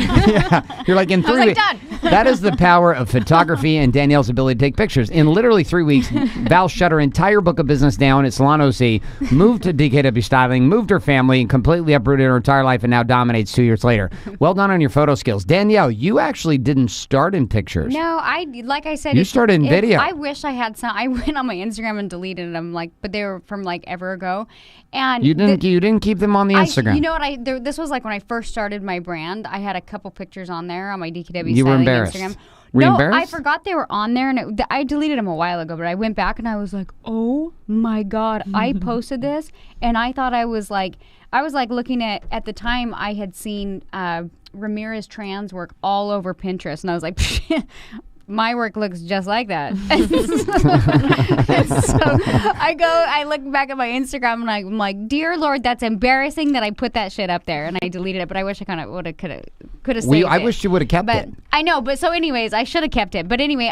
You're like, in 3 like, weeks. done. That is the power of photography and Danielle's ability to take pictures. In literally 3 weeks, Val shut her entire book of business down at Salon OC, moved to DKW Styling, moved her family, and completely uprooted her entire life, and now dominates 2 years later. Well done on your photo skills. Danielle, you actually didn't start in pictures. No, like I said, You started in video. I wish I had some. I went on my Instagram and deleted them, but they were from like ever ago, and You didn't keep them on the Instagram. You know what? This was like when I first started my brand. I had a couple pictures on there on my DKW You were Styling embarrassed. Instagram. Were you No, embarrassed? I forgot they were on there, and I deleted them a while ago. But I went back and I was like, oh my god, I posted this, and I thought I was like looking at the time I had seen Ramirez trans work all over Pinterest, and I was like. My work looks just like that. So I look back at my Instagram and I'm like, dear Lord, that's embarrassing that I put that shit up there, and I deleted it. But I wish I kind of could have saved it. I wish you would have kept But it. I know, but so anyways, I should have kept it. But anyway,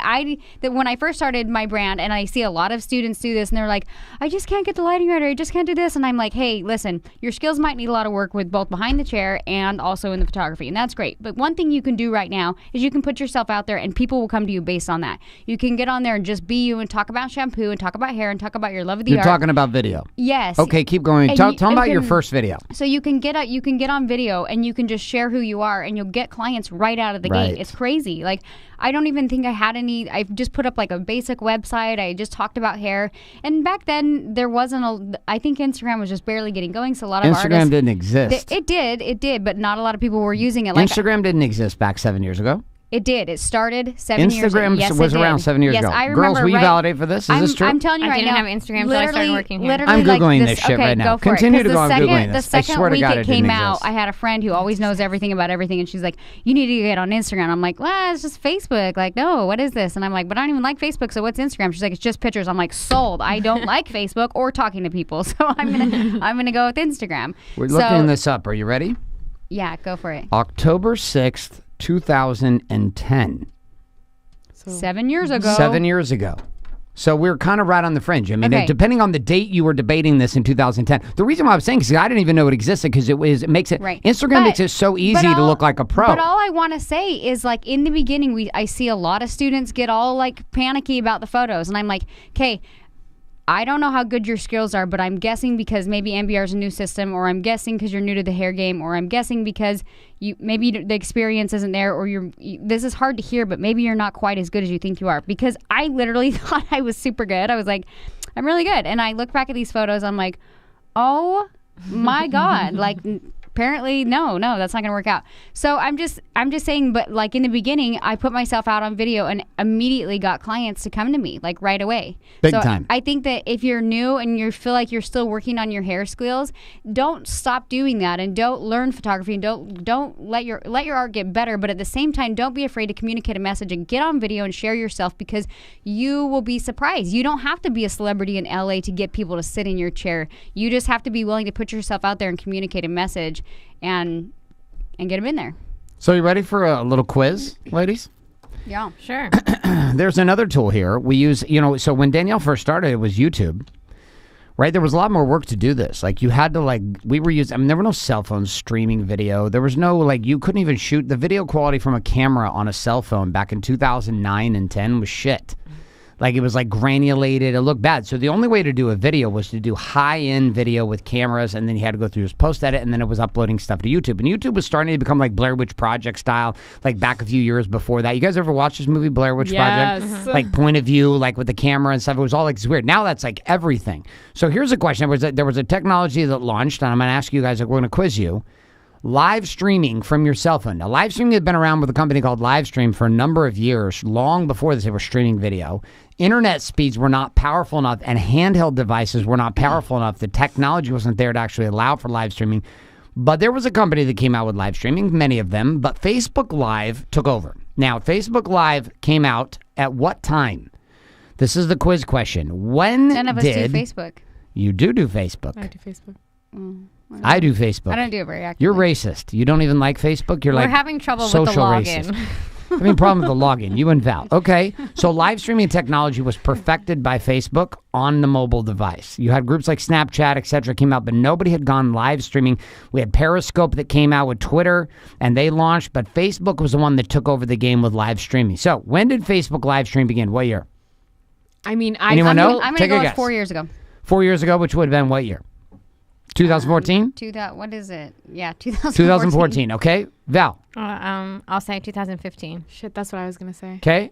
when I first started my brand, and I see a lot of students do this, and they're like, I just can't get the lighting right, or I just can't do this, and I'm like, hey, listen, your skills might need a lot of work with both behind the chair and also in the photography, and that's great. But one thing you can do right now is you can put yourself out there, and people will come to you based on that. You can get on there and just be you and talk about shampoo and talk about hair and talk about your love of the You're art. talking about video. Yes. Okay, keep going. And Tell you- them you about your can- first video. So you can get on video and you can just share who you are, and you'll get clients right out of the Right. gate. It's crazy. Like, I don't even think I had any. I just put up like a basic website. I just talked about hair, and back then there wasn't I think Instagram was just barely getting going. So a lot of Instagram artists. didn't exist. It did, but not a lot of people were using it. Like Instagram didn't exist back 7 years ago. it did. It started 7 years ago. Instagram Yes, was it around did. 7 years yes, ago. I remember. Girls, will you right- validate for this? Is this true? I'm telling you I right didn't now. have Instagram till I started working here. Literally, I'm like Googling this shit okay, right now. Go for Continue it. to 'Cause go, I'm Googling The this. I second swear to week God, it it came didn't out, exist. I had a friend who always knows everything about everything, and she's like, "You need to get on Instagram." I'm like, "Well, it's just Facebook." Like, no, what is this? And I'm like, "But I don't even like Facebook, so what's Instagram?" She's like, "It's just pictures." I'm like, "Sold." I don't like Facebook or talking to people, so I'm gonna go with Instagram. We're So, looking this up. Are you ready? Yeah, go for it. October 6th, 2010. 7 years ago. 7 years ago. So we're kind of right on the fringe. I mean, Okay. depending on the date you were debating this in 2010. The reason why I was saying is I didn't even know it existed because it makes it Right. Instagram But- makes it so easy but to all- look like a pro. But all I want to say is, like, in the beginning, I see a lot of students get all like panicky about the photos, and I'm like, okay, I don't know how good your skills are, but I'm guessing because maybe MBR is a new system, or I'm guessing because you're new to the hair game, or I'm guessing because maybe the experience isn't there, or this is hard to hear, but maybe you're not quite as good as you think you are. Because I literally thought I was super good. I was like, I'm really good, and I look back at these photos, I'm like, oh my God, like apparently no, that's not gonna work out. So I'm just saying, but like in the beginning, I put myself out on video and immediately got clients to come to me like right away. Big so time. I think that if you're new and you feel like you're still working on your hair skills, don't stop doing that, and don't learn photography, and don't let your art get better. But at the same time, don't be afraid to communicate a message and get on video and share yourself, because you will be surprised. You don't have to be a celebrity in LA to get people to sit in your chair. You just have to be willing to put yourself out there and communicate a message and get them in there. So you ready for a little quiz, ladies? Yeah. Sure. There's another tool here. We use, so when Danielle first started, it was YouTube, right? There was a lot more work to do this. Like you had to there were no cell phones streaming video. There was no, you couldn't even shoot. The video quality from a camera on a cell phone back in 2009 and 10 was shit. Like it was like granulated. It looked bad. So the only way to do a video was to do high-end video with cameras, and then you had to go through his post-edit, and then it was uploading stuff to YouTube. And YouTube was starting to become like Blair Witch Project style, like back a few years before that. You guys ever watch this movie, Blair Witch Project? Like point of view, like with the camera and stuff. It was all like weird. Now that's like everything. So here's a question. There was a technology that launched, and I'm going to ask you guys, we're going to quiz you. Live streaming from your cell phone. Now, live streaming had been around with a company called Livestream for a number of years, long before this, they were streaming video. Internet speeds were not powerful enough, and handheld devices were not powerful enough. The technology wasn't there to actually allow for live streaming. But there was a company that came out with live streaming, many of them, but Facebook Live took over. Now, Facebook Live came out at what time? This is the quiz question. When None of us do Facebook. You do Facebook. I do Facebook. I do Facebook. I don't do it very actively. You're racist. You don't even like Facebook? We're We're having trouble with the social login. racist. Having a problem with the login. You and Val. Okay. So live streaming technology was perfected by Facebook on the mobile device. You had groups like Snapchat, etc. came out, but nobody had gone live streaming. We had Periscope that came out with Twitter, and they launched, but Facebook was the one that took over the game with live streaming. So when did Facebook live stream begin? What year? I mean, Anyone know? I'm Take going a to go guess. 4 years ago. 4 years ago, which would have been what year? 2014? What is it? Yeah, 2014. 2014, okay. Val, I'll say 2015. shit, that's what I was going to say. okay.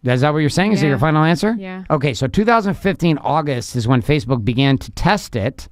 Is that what you're saying? Is that Yeah. your final answer? Yeah. Okay, so 2015 August is when Facebook began to test it.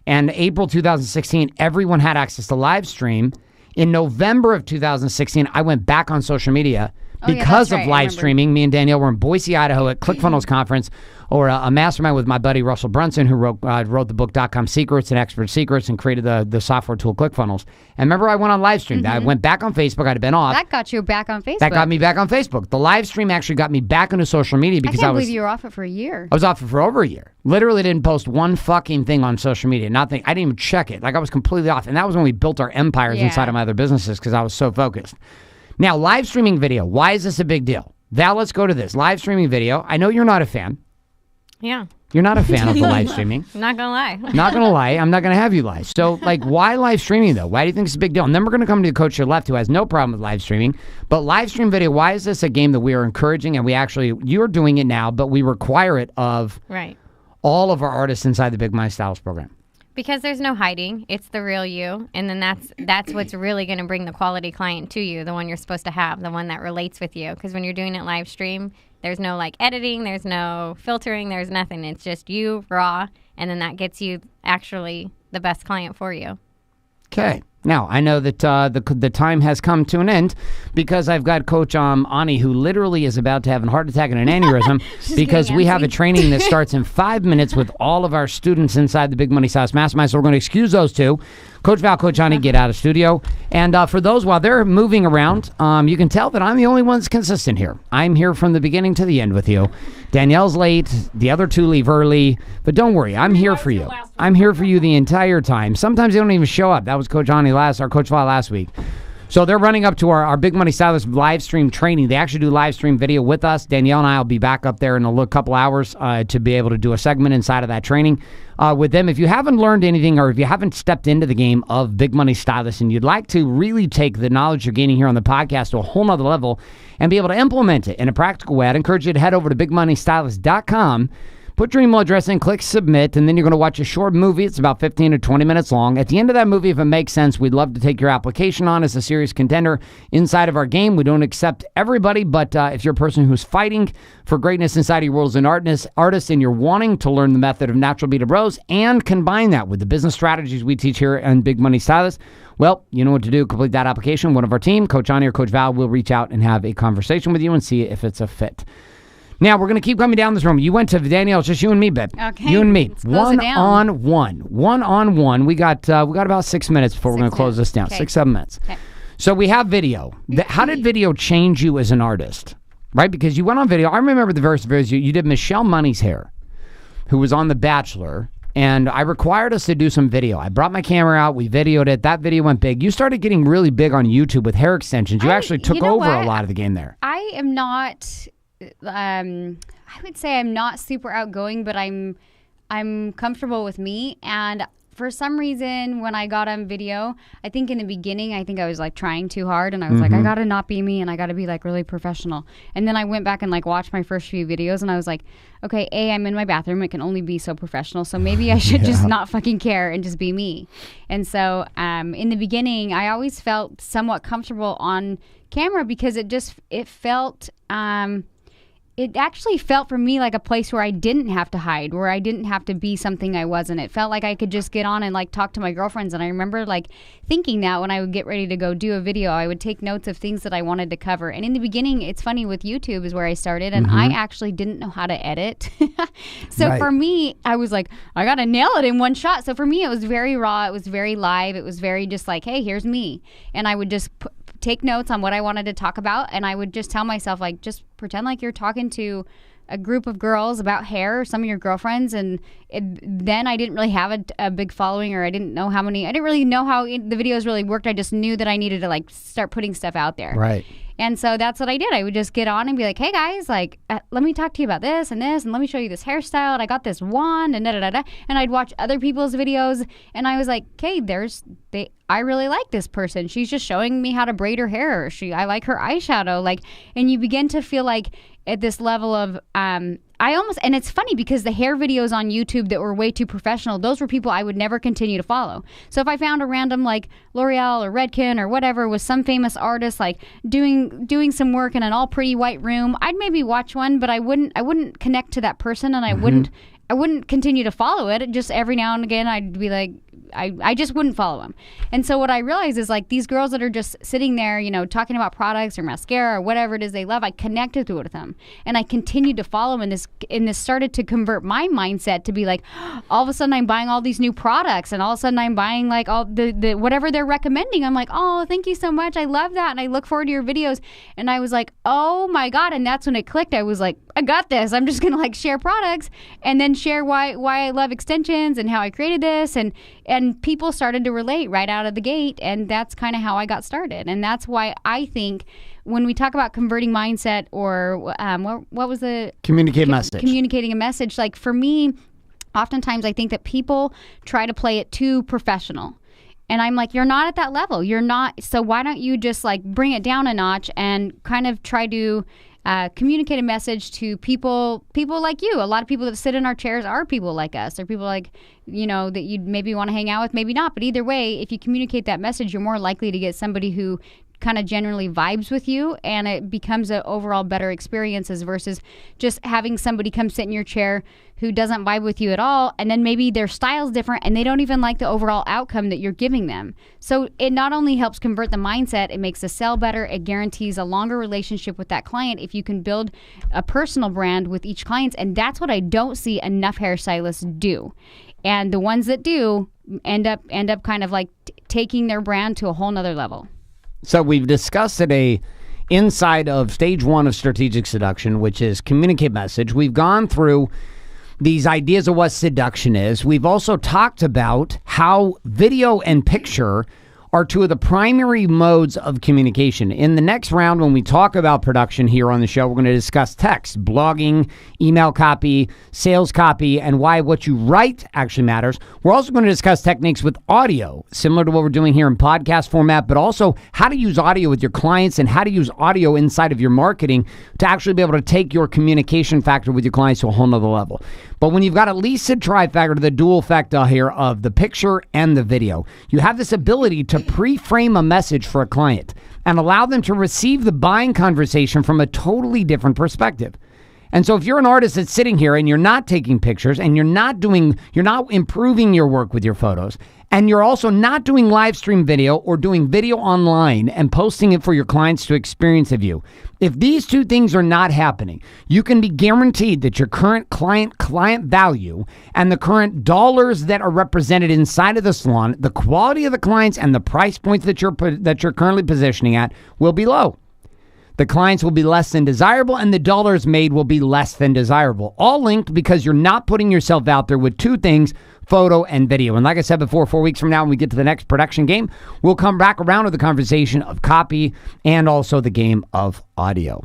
And April 2016, everyone had access to live stream. In November of 2016, I went back on social media yeah, because that's of right, I live remember. streaming. Me and Danielle were in Boise, Idaho at ClickFunnels conference, or a mastermind with my buddy Russell Brunson, who wrote the book .com Secrets and Expert Secrets and created the software tool ClickFunnels. And remember, I went on live stream. I went back on Facebook. I'd been off. That got you back on Facebook. That got me back on Facebook. The live stream actually got me back into social media I because can't I was believe you were off it for a year. I was off it for over a year. Literally didn't post one fucking thing on social media. Nothing. I didn't even check it. Like I was completely off. And that was when we built our empires Yeah. inside of my other businesses because I was so focused. Now, live streaming video. Why is this a big deal? Val, let's go to this. Live streaming video. I know you're not a fan. Yeah, You're not a fan of the live streaming. I'm not gonna lie. Not going to lie. I'm not going to have you lie. So, why live streaming, though? Why do you think it's a big deal? And then we're going to come to the coach to your left who has no problem with live streaming. But live stream video, why is this a game that we are encouraging? And you're doing it now, but we require it of Right. all of our artists inside the Big Money Styles program. Because there's no hiding. It's the real you. And then that's what's really going to bring the quality client to you, the one you're supposed to have, the one that relates with you. Because when you're doing it live stream, there's no editing, there's no filtering, there's nothing. It's just you, raw, and then that gets you actually the best client for you. Okay. Now, I know that the time has come to an end because I've got Coach Ani, who literally is about to have a heart attack and an aneurysm because we have a training that starts in 5 minutes with all of our students inside the Big Money Styles Mastermind. So we're going to excuse those two. Coach Val, Coach Ani, get out of studio. And for those, while they're moving around, you can tell that I'm the only one that's consistent here. I'm here from the beginning to the end with you. Danielle's late. The other two leave early. But don't worry, I'm here for you. I'm here for you the entire time. Sometimes they don't even show up. That was Coach Ani Coach Val last week. So they're running up to our Big Money Stylist live stream training. They actually do live stream video with us. Danielle and I will be back up there in a couple hours to be able to do a segment inside of that training with them. If you haven't learned anything or if you haven't stepped into the game of Big Money Stylist and you'd like to really take the knowledge you're gaining here on the podcast to a whole nother level and be able to implement it in a practical way, I'd encourage you to head over to bigmoneystylist.com. Put your email address in, click submit, and then you're going to watch a short movie. It's about 15 to 20 minutes long. At the end of that movie, if it makes sense, we'd love to take your application on as a serious contender inside of our game. We don't accept everybody, but if you're a person who's fighting for greatness inside of your world as an artist and you're wanting to learn the method of natural beta bros and combine that with the business strategies we teach here on Big Money Stylist, well, you know what to do. Complete that application. One of our team, Coach Ani or Coach Val, will reach out and have a conversation with you and see if it's a fit. Now, we're going to keep coming down this room. You went to Danielle. It's just you and me, babe. Okay. You and me. Let's close it down. One-on-one. We got about 6 minutes before we're going to close this down. Okay. 6-7 minutes. Okay. So we have video. How did video change you as an artist? Right? Because you went on video. I remember the first videos you did Michelle Money's hair, who was on The Bachelor, and I required us to do some video. I brought my camera out. We videoed it. That video went big. You started getting really big on YouTube with hair extensions. You actually took over a lot of the game there. I am not... I would say I'm not super outgoing, but I'm comfortable with me. And for some reason, when I got on video, I think in the beginning, I was like trying too hard, and I was like, I gotta not be me, and I gotta be like really professional. And then I went back and like watched my first few videos, and I was like, okay, I'm in my bathroom. It can only be so professional. So maybe I should just not fucking care and just be me. And so in the beginning, I always felt somewhat comfortable on camera because it felt. It actually felt for me like a place where I didn't have to hide, where I didn't have to be something I wasn't. It felt like I could just get on and like talk to my girlfriends. And I remember like thinking that when I would get ready to go do a video, I would take notes of things that I wanted to cover. And in the beginning, it's funny, with YouTube is where I started, and I actually didn't know how to edit. So for me, I was like, I got to nail it in one shot. So for me, it was very raw. It was very live. It was very just like, hey, here's me. And I would just take notes on what I wanted to talk about, and I would just tell myself, like, just pretend like you're talking to a group of girls about hair, or some of your girlfriends. And then I didn't really have a big following, or I didn't really know how the videos really worked. I just knew that I needed to like start putting stuff out there. Right. And so that's what I did. I would just get on and be like, hey guys, like, let me talk to you about this, and let me show you this hairstyle, and I got this wand, and da-da-da-da. And I'd watch other people's videos, and I was like, okay, I really like this person. She's just showing me how to braid her hair. I like her eyeshadow. Like, and you begin to feel like at this level of, and it's funny because the hair videos on YouTube that were way too professional, those were people I would never continue to follow. So if I found a random like L'Oreal or Redken or whatever with some famous artist like doing some work in an all pretty white room, I'd maybe watch one, but I wouldn't connect to that person, and I wouldn't continue to follow it. Just every now and again, I'd be like, I just wouldn't follow them. And so what I realized is like these girls that are just sitting there, you know, talking about products or mascara or whatever it is they love, I connected to it with them, and I continued to follow them. And this started to convert my mindset to be like, all of a sudden I'm buying all these new products, and all of a sudden I'm buying like all the whatever they're recommending. I'm like, oh, thank you so much. I love that. And I look forward to your videos. And I was like, oh my God. And that's when it clicked. I was like, I got this. I'm just going to like share products and then share why I love extensions and how I created this. And people started to relate right out of the gate. And that's kind of how I got started. And that's why I think when we talk about converting mindset, or what was the communicating a message, like for me, oftentimes I think that people try to play it too professional. And I'm like, you're not at that level. You're not. So why don't you just like bring it down a notch and kind of try to communicate a message to people like you. A lot of people that sit in our chairs are people like us. They're people like, you know, that you'd maybe want to hang out with, maybe not. But either way, if you communicate that message, you're more likely to get somebody who kind of generally vibes with you, and it becomes an overall better experiences versus just having somebody come sit in your chair who doesn't vibe with you at all, and then maybe their style's different and they don't even like the overall outcome that you're giving them. So it not only helps convert the mindset, it makes the sell better, it guarantees a longer relationship with that client if you can build a personal brand with each client. And that's what I don't see enough hairstylists do. And the ones that do end up kind of like taking their brand to a whole nother level. So we've discussed today inside of stage 1 of strategic seduction, which is communicate message. We've gone through these ideas of what seduction is. We've also talked about how video and picture are two of the primary modes of communication. In the next round, when we talk about production here on the show, we're going to discuss text, blogging, email copy, sales copy, and why what you write actually matters. We're also going to discuss techniques with audio, similar to what we're doing here in podcast format, but also how to use audio with your clients and how to use audio inside of your marketing to actually be able to take your communication factor with your clients to a whole nother level. But when you've got at least a trifecta, the dual factor here of the picture and the video, you have this ability to pre-frame a message for a client and allow them to receive the buying conversation from a totally different perspective. And so if you're an artist that's sitting here and you're not taking pictures and you're not improving your work with your photos, and you're also not doing live stream video or doing video online and posting it for your clients to experience of you, if these two things are not happening, you can be guaranteed that your current client value and the current dollars that are represented inside of the salon, the quality of the clients and the price points that you're currently positioning at will be low. The clients will be less than desirable, and the dollars made will be less than desirable. All linked because you're not putting yourself out there with two things, photo and video. And like I said before, 4 weeks from now, when we get to the next production game, we'll come back around to the conversation of copy and also the game of audio.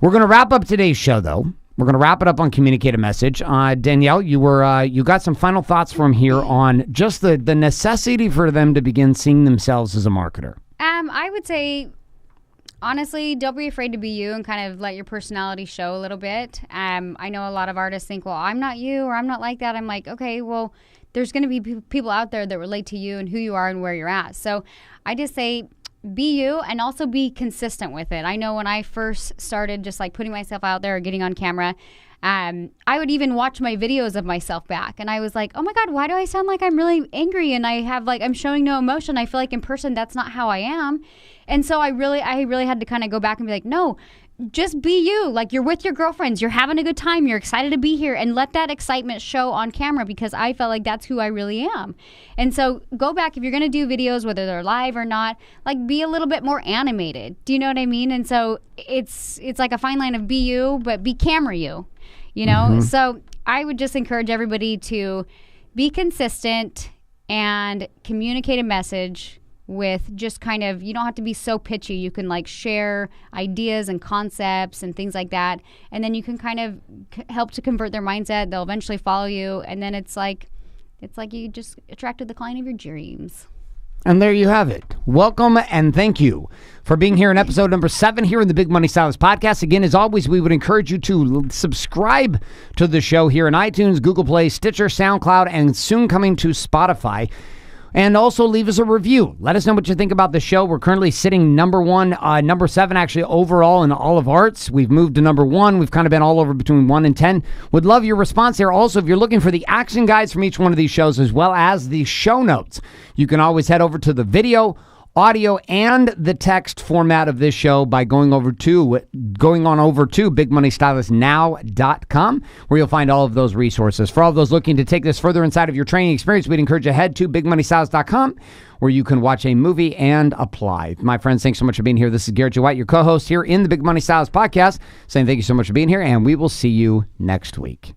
We're going to wrap up today's show, though. We're going to wrap it up on communicate a message. Danielle, you got some final thoughts from here on just the necessity for them to begin seeing themselves as a marketer. I would say, honestly, don't be afraid to be you and kind of let your personality show a little bit. I know a lot of artists think, well, I'm not you or I'm not like that. I'm like, okay, well, there's going to be people out there that relate to you and who you are and where you're at. So I just say be you and also be consistent with it. I know when I first started just like putting myself out there or getting on camera, I would even watch my videos of myself back and I was like, oh my God, why do I sound like I'm really angry and I'm showing no emotion? I feel like in person, that's not how I am. And so I really had to kind of go back and be like, no, just be you. Like you're with your girlfriends, you're having a good time, you're excited to be here, and let that excitement show on camera because I felt like that's who I really am. And so go back, if you're going to do videos, whether they're live or not, like be a little bit more animated. Do you know what I mean? And so it's like a fine line of be you, but be camera you, you know? Mm-hmm. So I would just encourage everybody to be consistent and communicate a message with just kind of, you don't have to be so pitchy. You can like share ideas and concepts and things like that. And then you can kind of help to convert their mindset. They'll eventually follow you. And then it's like you just attracted the client of your dreams. And there you have it. Welcome and thank you for being here in episode number 7 here in the Big Money Stylist Podcast. Again, as always, we would encourage you to subscribe to the show here in iTunes, Google Play, Stitcher, SoundCloud, and soon coming to Spotify. And also leave us a review. Let us know what you think about the show. We're currently sitting number 7 actually overall in all of arts. We've moved to number 1. We've kind of been all over between 1 and 10. Would love your response there. Also, if you're looking for the action guides from each one of these shows as well as the show notes, you can always head over to the video, audio, and the text format of this show by going on over to bigmoneystylistnow.com, where you'll find all of those resources. For all of those looking to take this further inside of your training experience, we'd encourage you to head to bigmoneystylist.com, where you can watch a movie and apply. My friends, thanks so much for being here. This is Garrett J, your co-host here in the Big Money Stylist Podcast, saying thank you so much for being here, and we will see you next week.